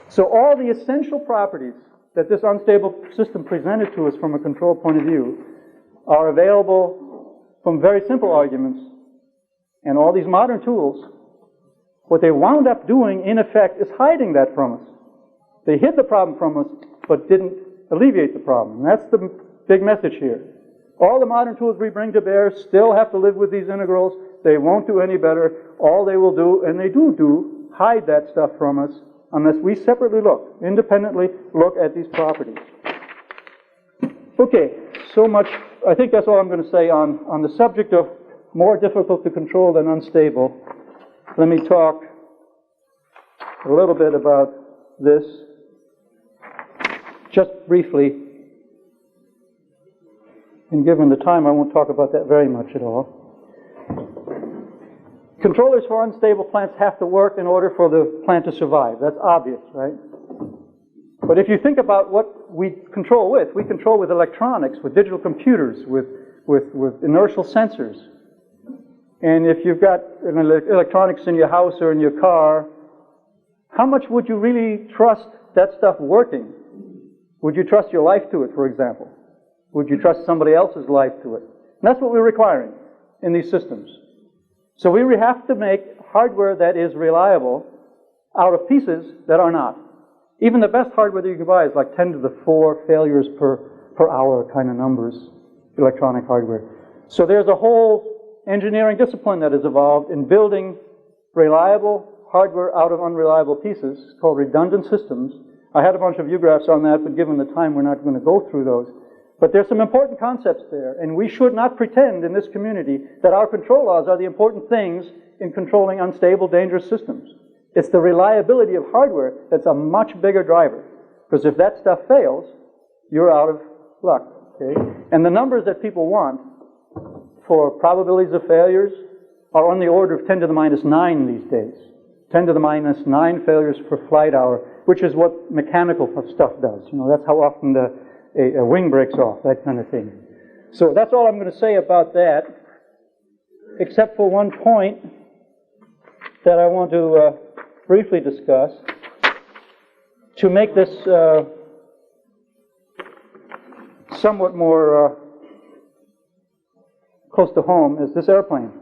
So all the essential properties that this unstable system presented to us from a control point of view are available from very simple arguments. And all these modern tools, what they wound up doing, in effect, is hiding that from us. They hid the problem from us, but didn't alleviate the problem. And that's the big message here. All the modern tools we bring to bear still have to live with these integrals. They won't do any better. All they will do, and they do, hide that stuff from us unless we separately look, independently look at these properties. Okay, so much. I think that's all I'm going to say on the subject of more difficult to control than unstable. Let me talk a little bit about this, just briefly. And given the time, I won't talk about that very much at all. Controllers for unstable plants have to work in order for the plant to survive. That's obvious, right? But if you think about what we control with electronics, with digital computers, with inertial sensors. And if you've got electronics in your house or in your car, how much would you really trust that stuff working? Would you trust your life to it, for example? Would you trust somebody else's life to it? And that's what we're requiring in these systems. So we have to make hardware that is reliable out of pieces that are not. Even the best hardware that you can buy is like 10 to the 4 failures per hour kind of numbers, electronic hardware. So there's a whole engineering discipline that has evolved in building reliable hardware out of unreliable pieces called redundant systems. I had a bunch of U-graphs on that, but given the time, we're not going to go through those. But there's some important concepts there, and we should not pretend in this community that our control laws are the important things in controlling unstable, dangerous systems. It's the reliability of hardware that's a much bigger driver. Because if that stuff fails, you're out of luck. Okay? And the numbers that people want for probabilities of failures are on the order of 10 to the minus 9 these days. 10 to the minus 9 failures per flight hour, which is what mechanical stuff does. You know, that's how often a wing breaks off, that kind of thing. So that's all I'm going to say about that, except for one point that I want to briefly discuss to make this somewhat more close to home is this airplane.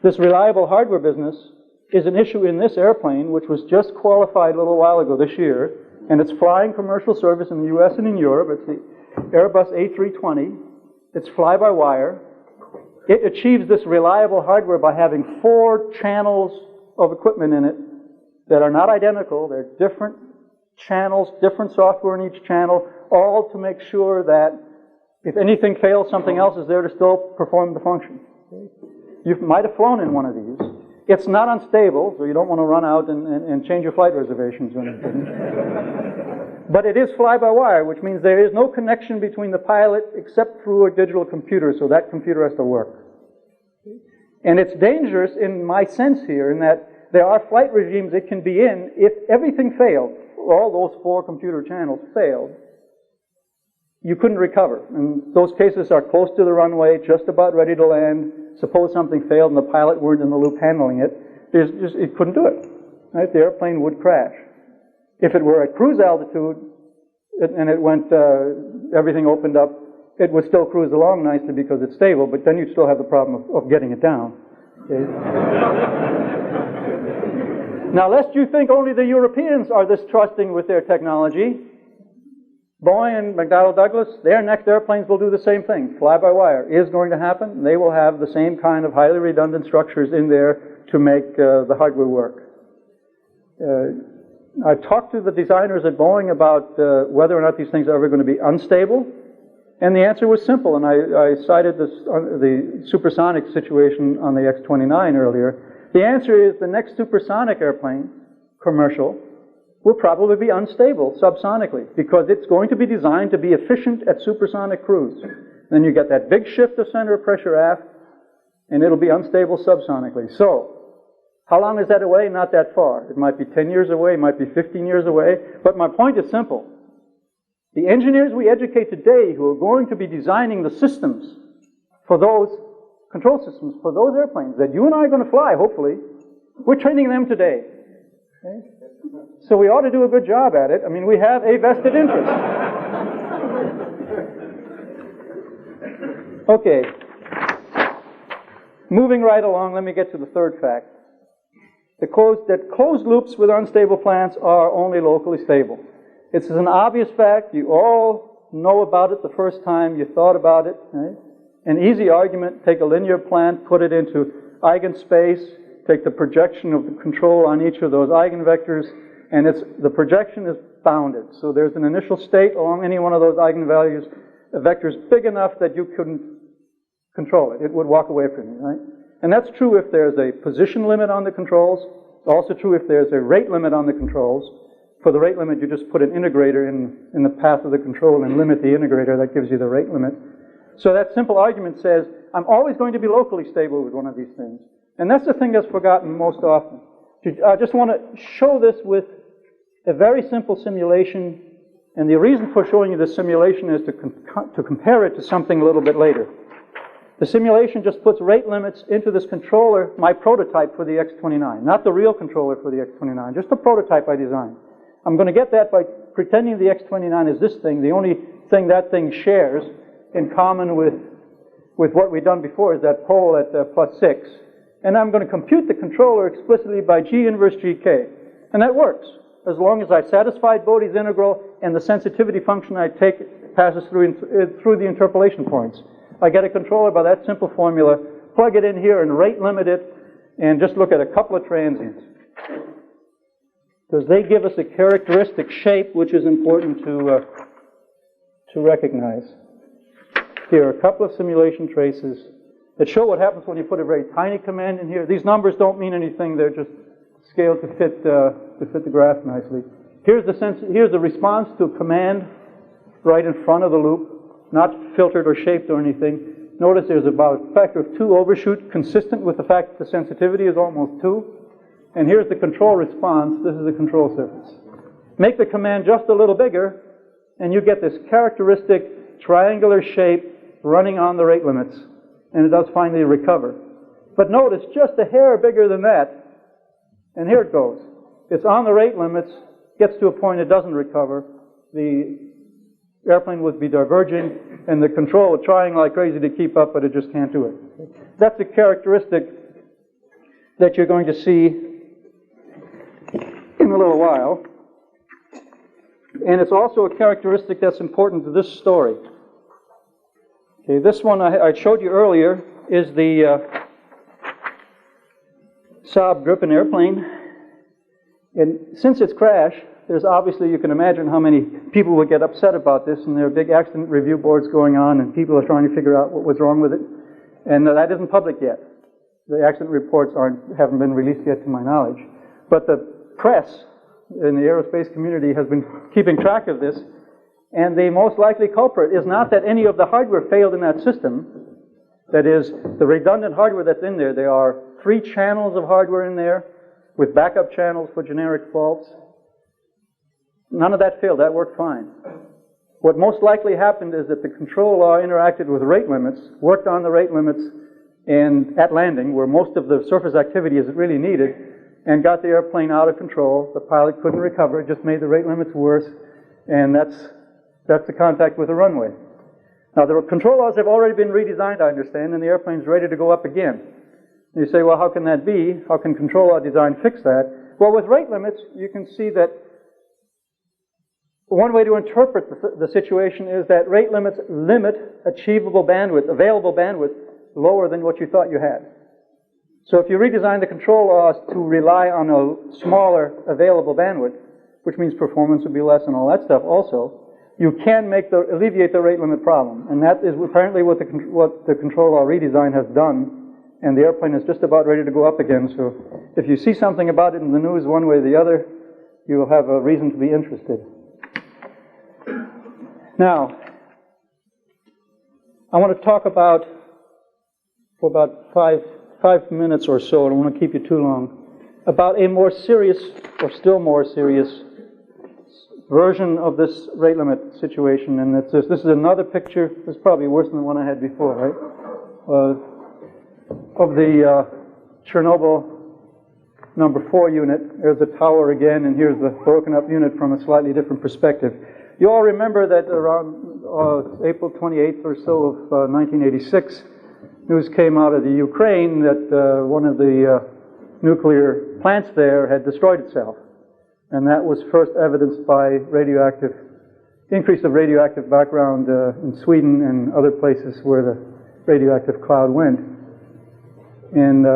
This reliable hardware business is an issue in this airplane, which was just qualified a little while ago this year, and it's flying commercial service in the US and in Europe. It's the Airbus A320. It's fly-by-wire. It achieves this reliable hardware by having 4 channels of equipment in it that are not identical. They're different channels, different software in each channel, all to make sure that if anything fails, something else is there to still perform the function. You might have flown in one of these. It's not unstable, so you don't want to run out and change your flight reservations or anything. But it is fly-by-wire, which means there is no connection between the pilot except through a digital computer, so that computer has to work. And it's dangerous in my sense here, in that there are flight regimes it can be in if everything failed, all those 4 computer channels failed, you couldn't recover. And those cases are close to the runway, just about ready to land. Suppose something failed and the pilot weren't in the loop handling it. it couldn't do it. Right? The airplane would crash. If it were at cruise altitude and it went, everything opened up, it would still cruise along nicely because it's stable, but then you'd still have the problem of getting it down. Okay? Now, lest you think only the Europeans are this trusting with their technology, Boeing and McDonnell Douglas, their next airplanes will do the same thing. Fly-by-wire is going to happen. They will have the same kind of highly redundant structures in there to make the hardware work. I talked to the designers at Boeing about whether or not these things are ever going to be unstable, and the answer was simple, and I cited this, the supersonic situation on the X-29 earlier. The answer is the next supersonic airplane, commercial, will probably be unstable subsonically because it's going to be designed to be efficient at supersonic cruise. Then you get that big shift of center of pressure aft, and it'll be unstable subsonically. So, how long is that away? Not that far. It might be 10 years away, it might be 15 years away, but my point is simple. The engineers we educate today who are going to be designing the systems for those control systems, for those airplanes that you and I are going to fly, hopefully, we're training them today. Okay? So we ought to do a good job at it. I mean, we have a vested interest. Okay. Moving right along, let me get to the third fact. That closed loops with unstable plants are only locally stable. It's an obvious fact. You all know about it the first time you thought about it. Right? An easy argument, take a linear plant, put it into eigenspace, take the projection of the control on each of those eigenvectors, and the projection is bounded. So there's an initial state along any one of those eigenvalues, a vector is big enough that you couldn't control it. It would walk away from you, right? And that's true if there's a position limit on the controls. It's also true if there's a rate limit on the controls. For the rate limit, you just put an integrator in the path of the control and limit the integrator. That gives you the rate limit. So that simple argument says, I'm always going to be locally stable with one of these things. And that's the thing that's forgotten most often. I just want to show this with a very simple simulation. And the reason for showing you this simulation is to compare it to something a little bit later. The simulation just puts rate limits into this controller, my prototype for the X-29. Not the real controller for the X-29, just the prototype I designed. I'm going to get that by pretending the X-29 is this thing. The only thing that thing shares in common with what we've done before is that pole at +6. And I'm going to compute the controller explicitly by G inverse GK. And that works, as long as I satisfied Bodhi's integral and the sensitivity function I take passes through the interpolation points. I get a controller by that simple formula, plug it in here and rate limit it, and just look at a couple of transients. Because they give us a characteristic shape which is important to recognize. Here are a couple of simulation traces that show what happens when you put a very tiny command in here. These numbers don't mean anything, they're just scaled to fit the graph nicely. Here's the response to a command right in front of the loop. Not filtered or shaped or anything. Notice there's about a factor of 2 overshoot, consistent with the fact that the sensitivity is almost 2. And here's the control response. This is the control surface. Make the command just a little bigger, and you get this characteristic triangular shape running on the rate limits. And it does finally recover. But notice, just a hair bigger than that, and here it goes. It's on the rate limits, gets to a point it doesn't recover. The airplane would be diverging, and the control is trying like crazy to keep up, but it just can't do it. That's a characteristic that you're going to see in a little while. And it's also a characteristic that's important to this story. Okay, this one I showed you earlier is the Saab Gripen airplane. And since its crash, there's obviously, you can imagine how many people would get upset about this, and there are big accident review boards going on, and people are trying to figure out what was wrong with it. And that isn't public yet. The accident reports haven't been released yet to my knowledge. But the press in the aerospace community has been keeping track of this, and the most likely culprit is not that any of the hardware failed in that system. That is, the redundant hardware that's in there. There are 3 channels of hardware in there with backup channels for generic faults. None of that failed. That worked fine. What most likely happened is that the control law interacted with rate limits, worked on the rate limits, and at landing, where most of the surface activity is really needed, and got the airplane out of control. The pilot couldn't recover, it just made the rate limits worse, and that's the contact with the runway. Now, the control laws have already been redesigned, I understand, and the airplane's ready to go up again. You say, well, how can that be? How can control law design fix that? Well, with rate limits, you can see that one way to interpret the situation is that rate limits limit achievable bandwidth, available bandwidth, lower than what you thought you had. So if you redesign the control laws to rely on a smaller available bandwidth, which means performance would be less and all that stuff also, you can alleviate the rate limit problem. And that is apparently what the control law redesign has done. And the airplane is just about ready to go up again. So if you see something about it in the news one way or the other, you will have a reason to be interested. Now, I want to talk about, for about five minutes or so, I don't want to keep you too long, about a more serious, or still more serious, version of this rate limit situation. And it's this is another picture. This is probably worse than the one I had before, right? Of the Chernobyl number 4 unit. There's the tower again, and here's the broken up unit from a slightly different perspective. You all remember that around April 28th or so of 1986, news came out of the Ukraine that one of the nuclear plants there had destroyed itself. And that was first evidenced by increase of radioactive background in Sweden and other places where the radioactive cloud went. And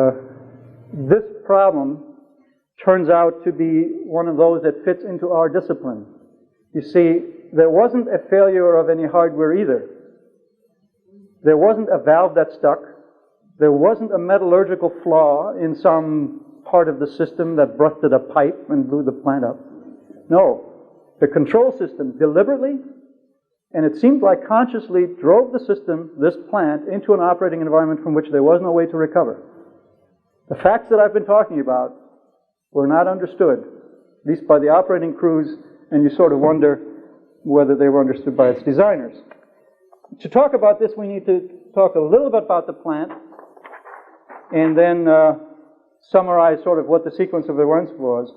this problem turns out to be one of those that fits into our discipline. You see, there wasn't a failure of any hardware either. There wasn't a valve that stuck. There wasn't a metallurgical flaw in some part of the system that busted a pipe and blew the plant up. No. The control system deliberately, and it seemed like consciously, drove the system, this plant, into an operating environment from which there was no way to recover. The facts that I've been talking about were not understood, at least by the operating crews, and you sort of wonder whether they were understood by its designers. To talk about this, we need to talk a little bit about the plant, and then summarize sort of what the sequence of events was.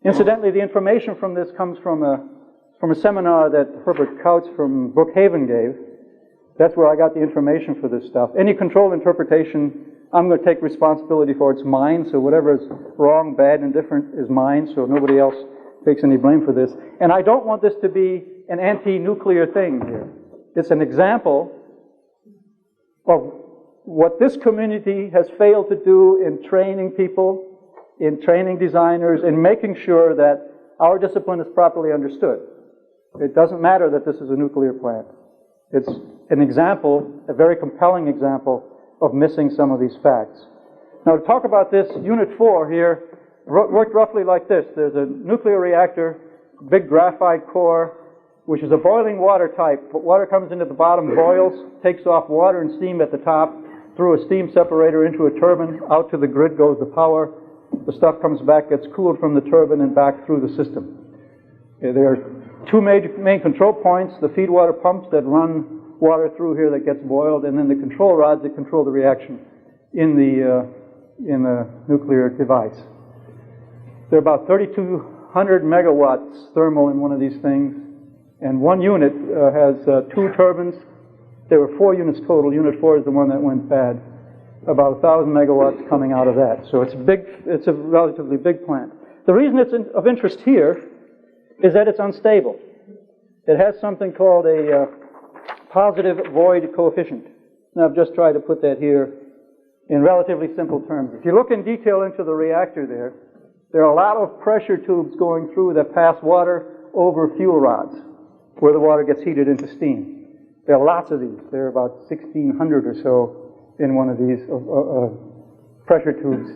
Incidentally, the information from this comes from a seminar that Herbert Kautz from Brookhaven gave. That's where I got the information for this stuff. Any controlled interpretation, I'm going to take responsibility for. It's mine, so whatever is wrong, bad, indifferent is mine, so nobody else takes any blame for this. And I don't want this to be an anti-nuclear thing here. It's an example of what this community has failed to do in training people, in training designers, in making sure that our discipline is properly understood. It doesn't matter that this is a nuclear plant. It's an example, a very compelling example, of missing some of these facts. Now, to talk about this, Unit 4 here worked roughly like this. There's a nuclear reactor, big graphite core, which is a boiling water type. But water comes into the bottom, boils, takes off water and steam at the top, through a steam separator into a turbine, out to the grid goes the power. The stuff comes back, gets cooled from the turbine and back through the system. There are two main control points, the feed water pumps that run water through here that gets boiled, and then the control rods that control the reaction in the nuclear device. There are about 3,200 megawatts thermal in one of these things, and one unit has 2 turbines. There were 4 units total. Unit 4 is the one that went bad. About 1,000 megawatts coming out of that. So it's big. It's a relatively big plant. The reason it's of interest here is that it's unstable. It has something called a positive void coefficient. Now I've just tried to put that here in relatively simple terms. If you look in detail into the reactor there are a lot of pressure tubes going through that pass water over fuel rods where the water gets heated into steam. There are lots of these. There are about 1,600 or so in one of these pressure tubes,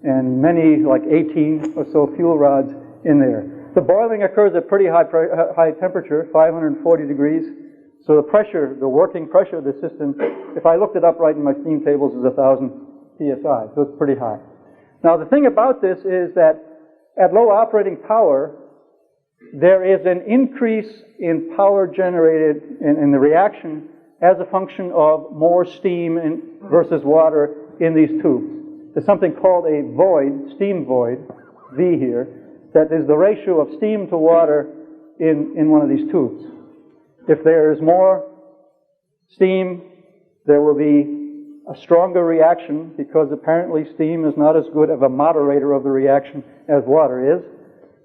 and many, like 18 or so fuel rods in there. The boiling occurs at pretty high temperature, 540 degrees. So the pressure, the working pressure of the system, if I looked it up right in my steam tables, is 1,000 psi. So it's pretty high. Now the thing about this is that at low operating power, there is an increase in power generated in the reaction as a function of more steam versus water in these tubes. There's something called a void, steam void, V here, that is the ratio of steam to water in one of these tubes. If there is more steam, there will be a stronger reaction, because apparently steam is not as good of a moderator of the reaction as water is,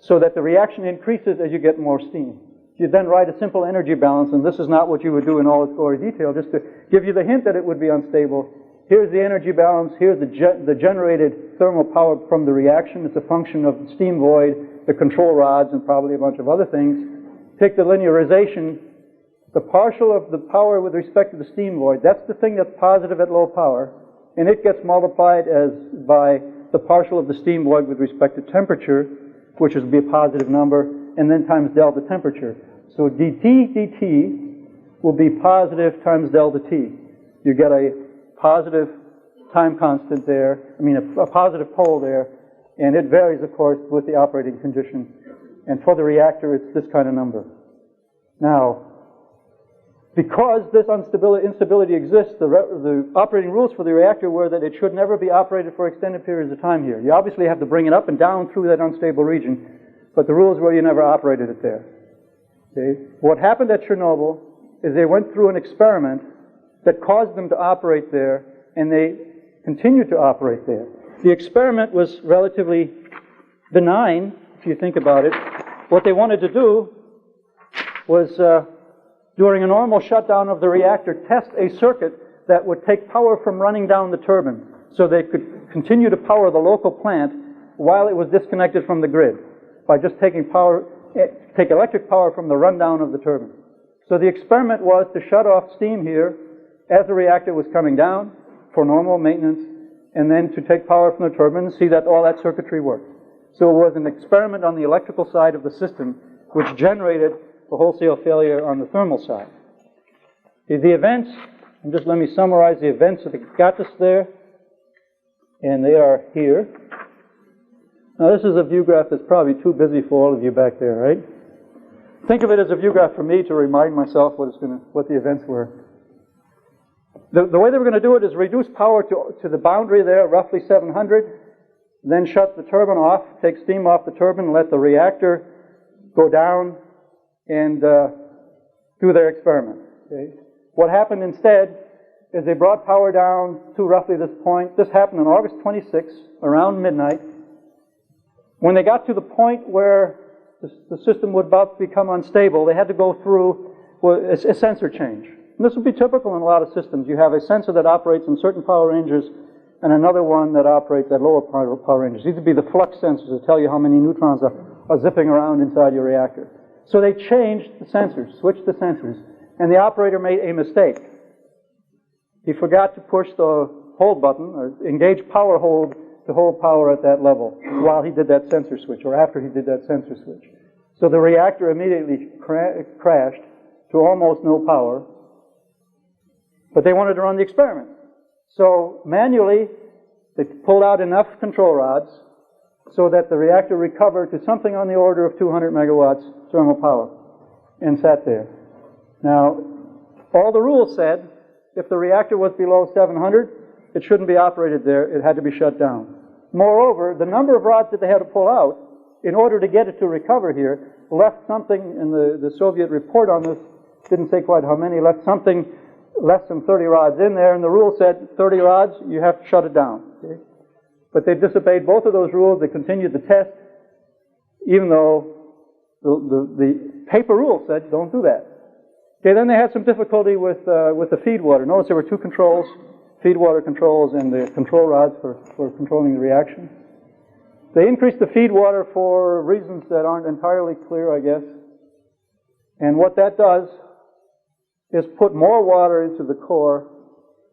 so that the reaction increases as you get more steam. You then write a simple energy balance, and this is not what you would do in all its gory detail, just to give you the hint that it would be unstable. Here's the energy balance, here's the generated thermal power from the reaction. It's a function of the steam void, the control rods, and probably a bunch of other things. Take the linearization, the partial of the power with respect to the steam void, that's the thing that's positive at low power, and it gets multiplied by the partial of the steam void with respect to temperature, which would be a positive number, and then times delta temperature. So dt will be positive times delta T. You get a positive time constant there, a positive pole there, and it varies, of course, with the operating condition. And for the reactor, it's this kind of number. Now, because this instability exists, the operating rules for the reactor were that it should never be operated for extended periods of time here. You obviously have to bring it up and down through that unstable region, but the rules were you never operated it there. Okay? What happened at Chernobyl is they went through an experiment that caused them to operate there, and they continued to operate there. The experiment was relatively benign, if you think about it. What they wanted to do was, during a normal shutdown of the reactor, test a circuit that would take power from running down the turbine, so they could continue to power the local plant while it was disconnected from the grid, by just take electric power from the rundown of the turbine. So the experiment was to shut off steam here as the reactor was coming down for normal maintenance, and then to take power from the turbine and see that all that circuitry worked. So it was an experiment on the electrical side of the system, which generated the wholesale failure on the thermal side. The events, and just let me summarize the events that got us there, and they are here. Now this is a view graph that's probably too busy for all of you back there, right? Think of it as a view graph for me to remind myself what the events were. The way they were going to do it is reduce power to the boundary there, roughly 700, then shut the turbine off, take steam off the turbine, let the reactor go down, and do their experiment. Okay? What happened instead is they brought power down to roughly this point. This happened on August 26th, around midnight. When they got to the point where the system would about to become unstable, they had to go through a sensor change. And this would be typical in a lot of systems. You have a sensor that operates in certain power ranges and another one that operates at lower power ranges. These would be the flux sensors that tell you how many neutrons are zipping around inside your reactor. So they changed the sensors, switched the sensors, and the operator made a mistake. He forgot to push the hold button, or engage power hold, to hold power at that level while he did that sensor switch, or after he did that sensor switch. So the reactor immediately crashed to almost no power, but they wanted to run the experiment. So manually, they pulled out enough control rods so that the reactor recovered to something on the order of 200 megawatts thermal power and sat there. Now, all the rules said if the reactor was below 700, it shouldn't be operated there. It had to be shut down. Moreover, the number of rods that they had to pull out in order to get it to recover here left something, in the Soviet report on this didn't say quite how many, left something less than 30 rods in there, and the rule said 30 rods, you have to shut it down. Okay? But they disobeyed both of those rules. They continued the test, even though the paper rule said don't do that. Okay, then they had some difficulty with the feed water. Notice there were two controls, feed water controls and the control rods for controlling the reaction. They increased the feed water for reasons that aren't entirely clear, I guess. And what that does is put more water into the core,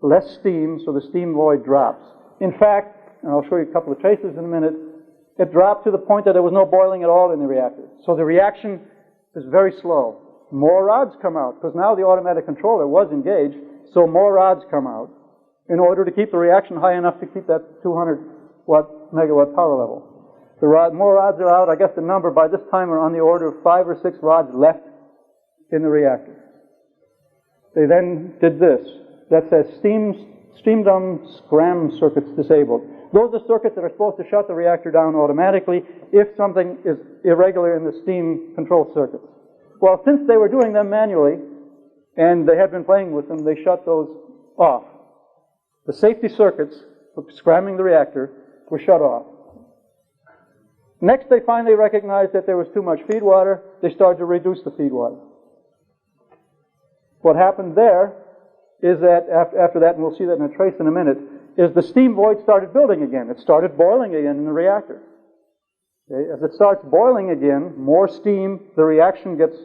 less steam, so the steam void drops. In fact, and I'll show you a couple of traces in a minute, it dropped to the point that there was no boiling at all in the reactor. So the reaction is very slow. More rods come out, because now the automatic controller was engaged, so more rods come out in order to keep the reaction high enough to keep that 200 megawatt power level. More rods are out. I guess the number by this time are on the order of 5 or 6 rods left in the reactor. They then did this. That says steam-dumb scram circuits disabled. Those are circuits that are supposed to shut the reactor down automatically if something is irregular in the steam control circuits. Well, since they were doing them manually, and they had been playing with them, they shut those off. The safety circuits for scramming the reactor were shut off. Next, they finally recognized that there was too much feed water. They started to reduce the feed water. What happened there is that after that, and we'll see that in a trace in a minute, is the steam void started building again. It started boiling again in the reactor. Okay? As it starts boiling again, more steam, the reaction gets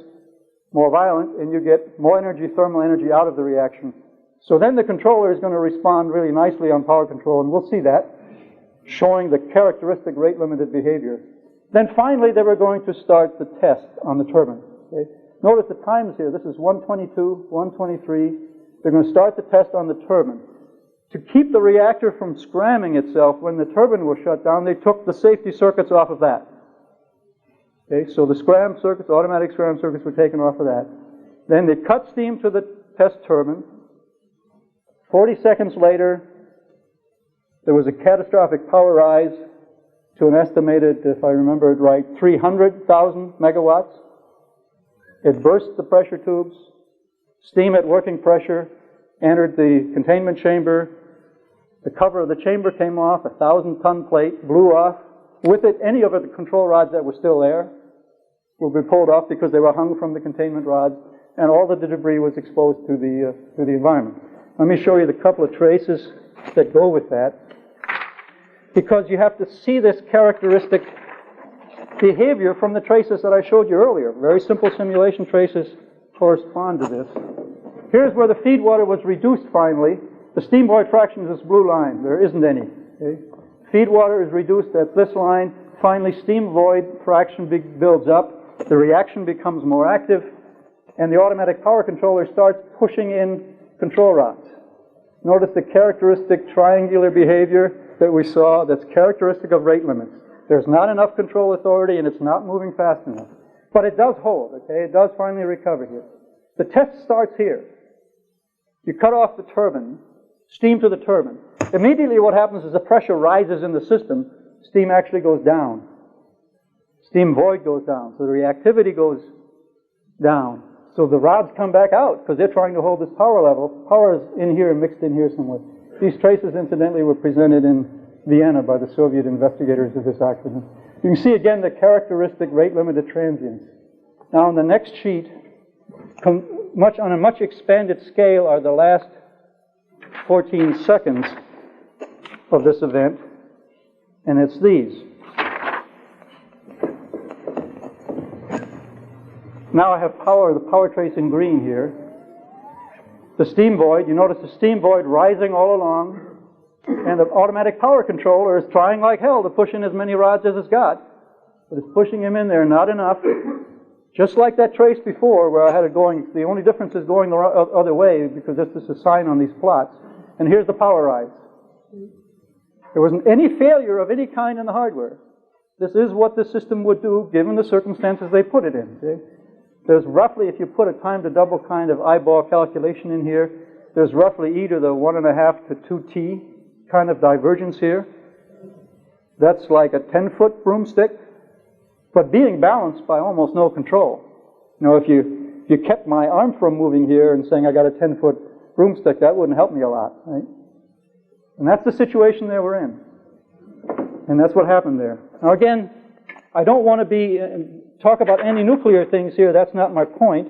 more violent, and you get more energy, thermal energy out of the reaction. So then the controller is going to respond really nicely on power control, and we'll see that, showing the characteristic rate-limited behavior. Then finally, they were going to start the test on the turbine. Okay? Notice the times here. This is 122, 123. They're going to start the test on the turbine. To keep the reactor from scramming itself when the turbine was shut down, they took the safety circuits off of that. Okay, so the scram circuits, automatic scram circuits were taken off of that. Then they cut steam to the test turbine. 40 seconds later, there was a catastrophic power rise to an estimated, if I remember it right, 300,000 megawatts. It burst the pressure tubes. Steam at working pressure entered the containment chamber. The cover of the chamber came off. A 1,000-ton plate blew off. With it, any of the control rods that were still there will be pulled off because they were hung from the containment rods, and all of the debris was exposed to the environment. Let me show you the couple of traces that go with that, because you have to see this characteristic behavior from the traces that I showed you earlier. Very simple simulation traces correspond to this. Here's where the feed water was reduced finally. The steam void fraction is this blue line. There isn't any. Okay? Feed water is reduced at this line. Finally, steam void fraction builds up. The reaction becomes more active, and the automatic power controller starts pushing in control rods. Notice the characteristic triangular behavior that we saw that's characteristic of rate limits. There's not enough control authority, and it's not moving fast enough. But it does hold, okay? It does finally recover here. The test starts here. You cut off the turbine, steam to the turbine. Immediately what happens is the pressure rises in the system. Steam actually goes down. Steam void goes down. So the reactivity goes down. So the rods come back out because they're trying to hold this power level. Power is in here, mixed in here somewhere. These traces, incidentally, were presented in Vienna by the Soviet investigators of this accident. You can see again the characteristic rate-limited transients. Now on the next sheet, on a much expanded scale are the last 14 seconds of this event, and it's these. Now I have the power trace in green here. The steam void, you notice the steam void rising all along, and the automatic power controller is trying like hell to push in as many rods as it's got, but it's pushing them in there, not enough. Just like that trace before where I had it going, the only difference is going the other way because this is a sign on these plots. And here's the power rise. There wasn't any failure of any kind in the hardware. This is what the system would do given the circumstances they put it in. Okay? There's roughly, if you put a time to double kind of eyeball calculation in here, there's roughly e to the 1.5 to 2t kind of divergence here. That's like a 10-foot broomstick, but being balanced by almost no control. You know, if you kept my arm from moving here and saying I got a 10-foot broomstick, that wouldn't help me a lot, right? And that's the situation they were in. And that's what happened there. Now again, I don't want to talk about any nuclear things here. That's not my point.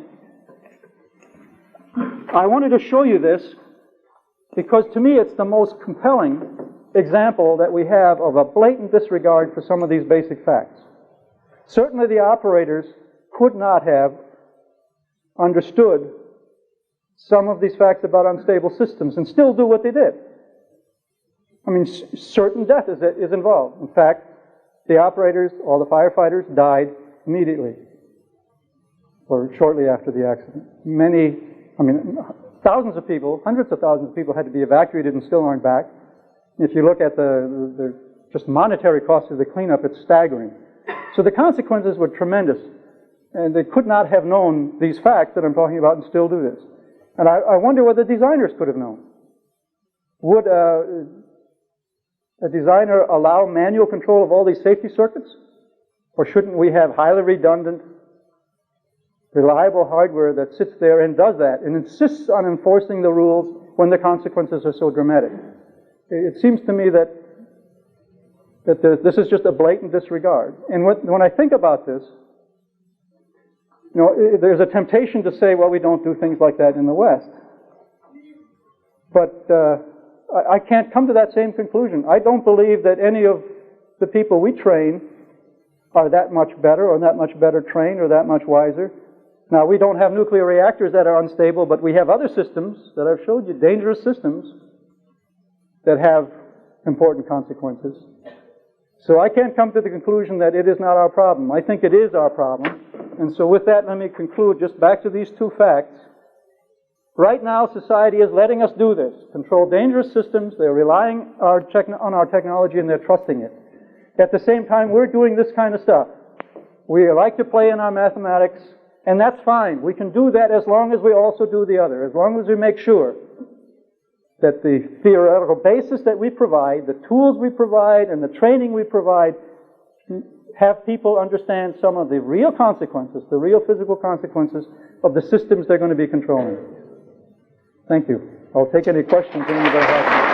I wanted to show you this because to me it's the most compelling example that we have of a blatant disregard for some of these basic facts. Certainly the operators could not have understood some of these facts about unstable systems and still do what they did. I mean, certain death is involved. In fact, the operators, all the firefighters, died immediately or shortly after the accident. Thousands of people, hundreds of thousands of people had to be evacuated and still aren't back. If you look at the just monetary cost of the cleanup, it's staggering. So the consequences were tremendous, and they could not have known these facts that I'm talking about and still do this. And I wonder what the designers could have known. Would a designer allow manual control of all these safety circuits? Or shouldn't we have highly redundant, reliable hardware that sits there and does that and insists on enforcing the rules when the consequences are so dramatic? It seems to me that this is just a blatant disregard. And when I think about this, you know, there's a temptation to say, well, we don't do things like that in the West. But I can't come to that same conclusion. I don't believe that any of the people we train are that much better or that much better trained or that much wiser. Now, we don't have nuclear reactors that are unstable, but we have other systems that I've showed you, dangerous systems that have important consequences. So I can't come to the conclusion that it is not our problem. I think it is our problem. And so with that, let me conclude just back to these two facts. Right now, society is letting us do this. Control dangerous systems. They're relying on our technology and they're trusting it. At the same time, we're doing this kind of stuff. We like to play in our mathematics, and that's fine. We can do that as long as we also do the other, as long as we make sure that the theoretical basis that we provide, the tools we provide, and the training we provide have people understand some of the real consequences, the real physical consequences of the systems they're going to be controlling. Thank you. I'll take any questions anybody has.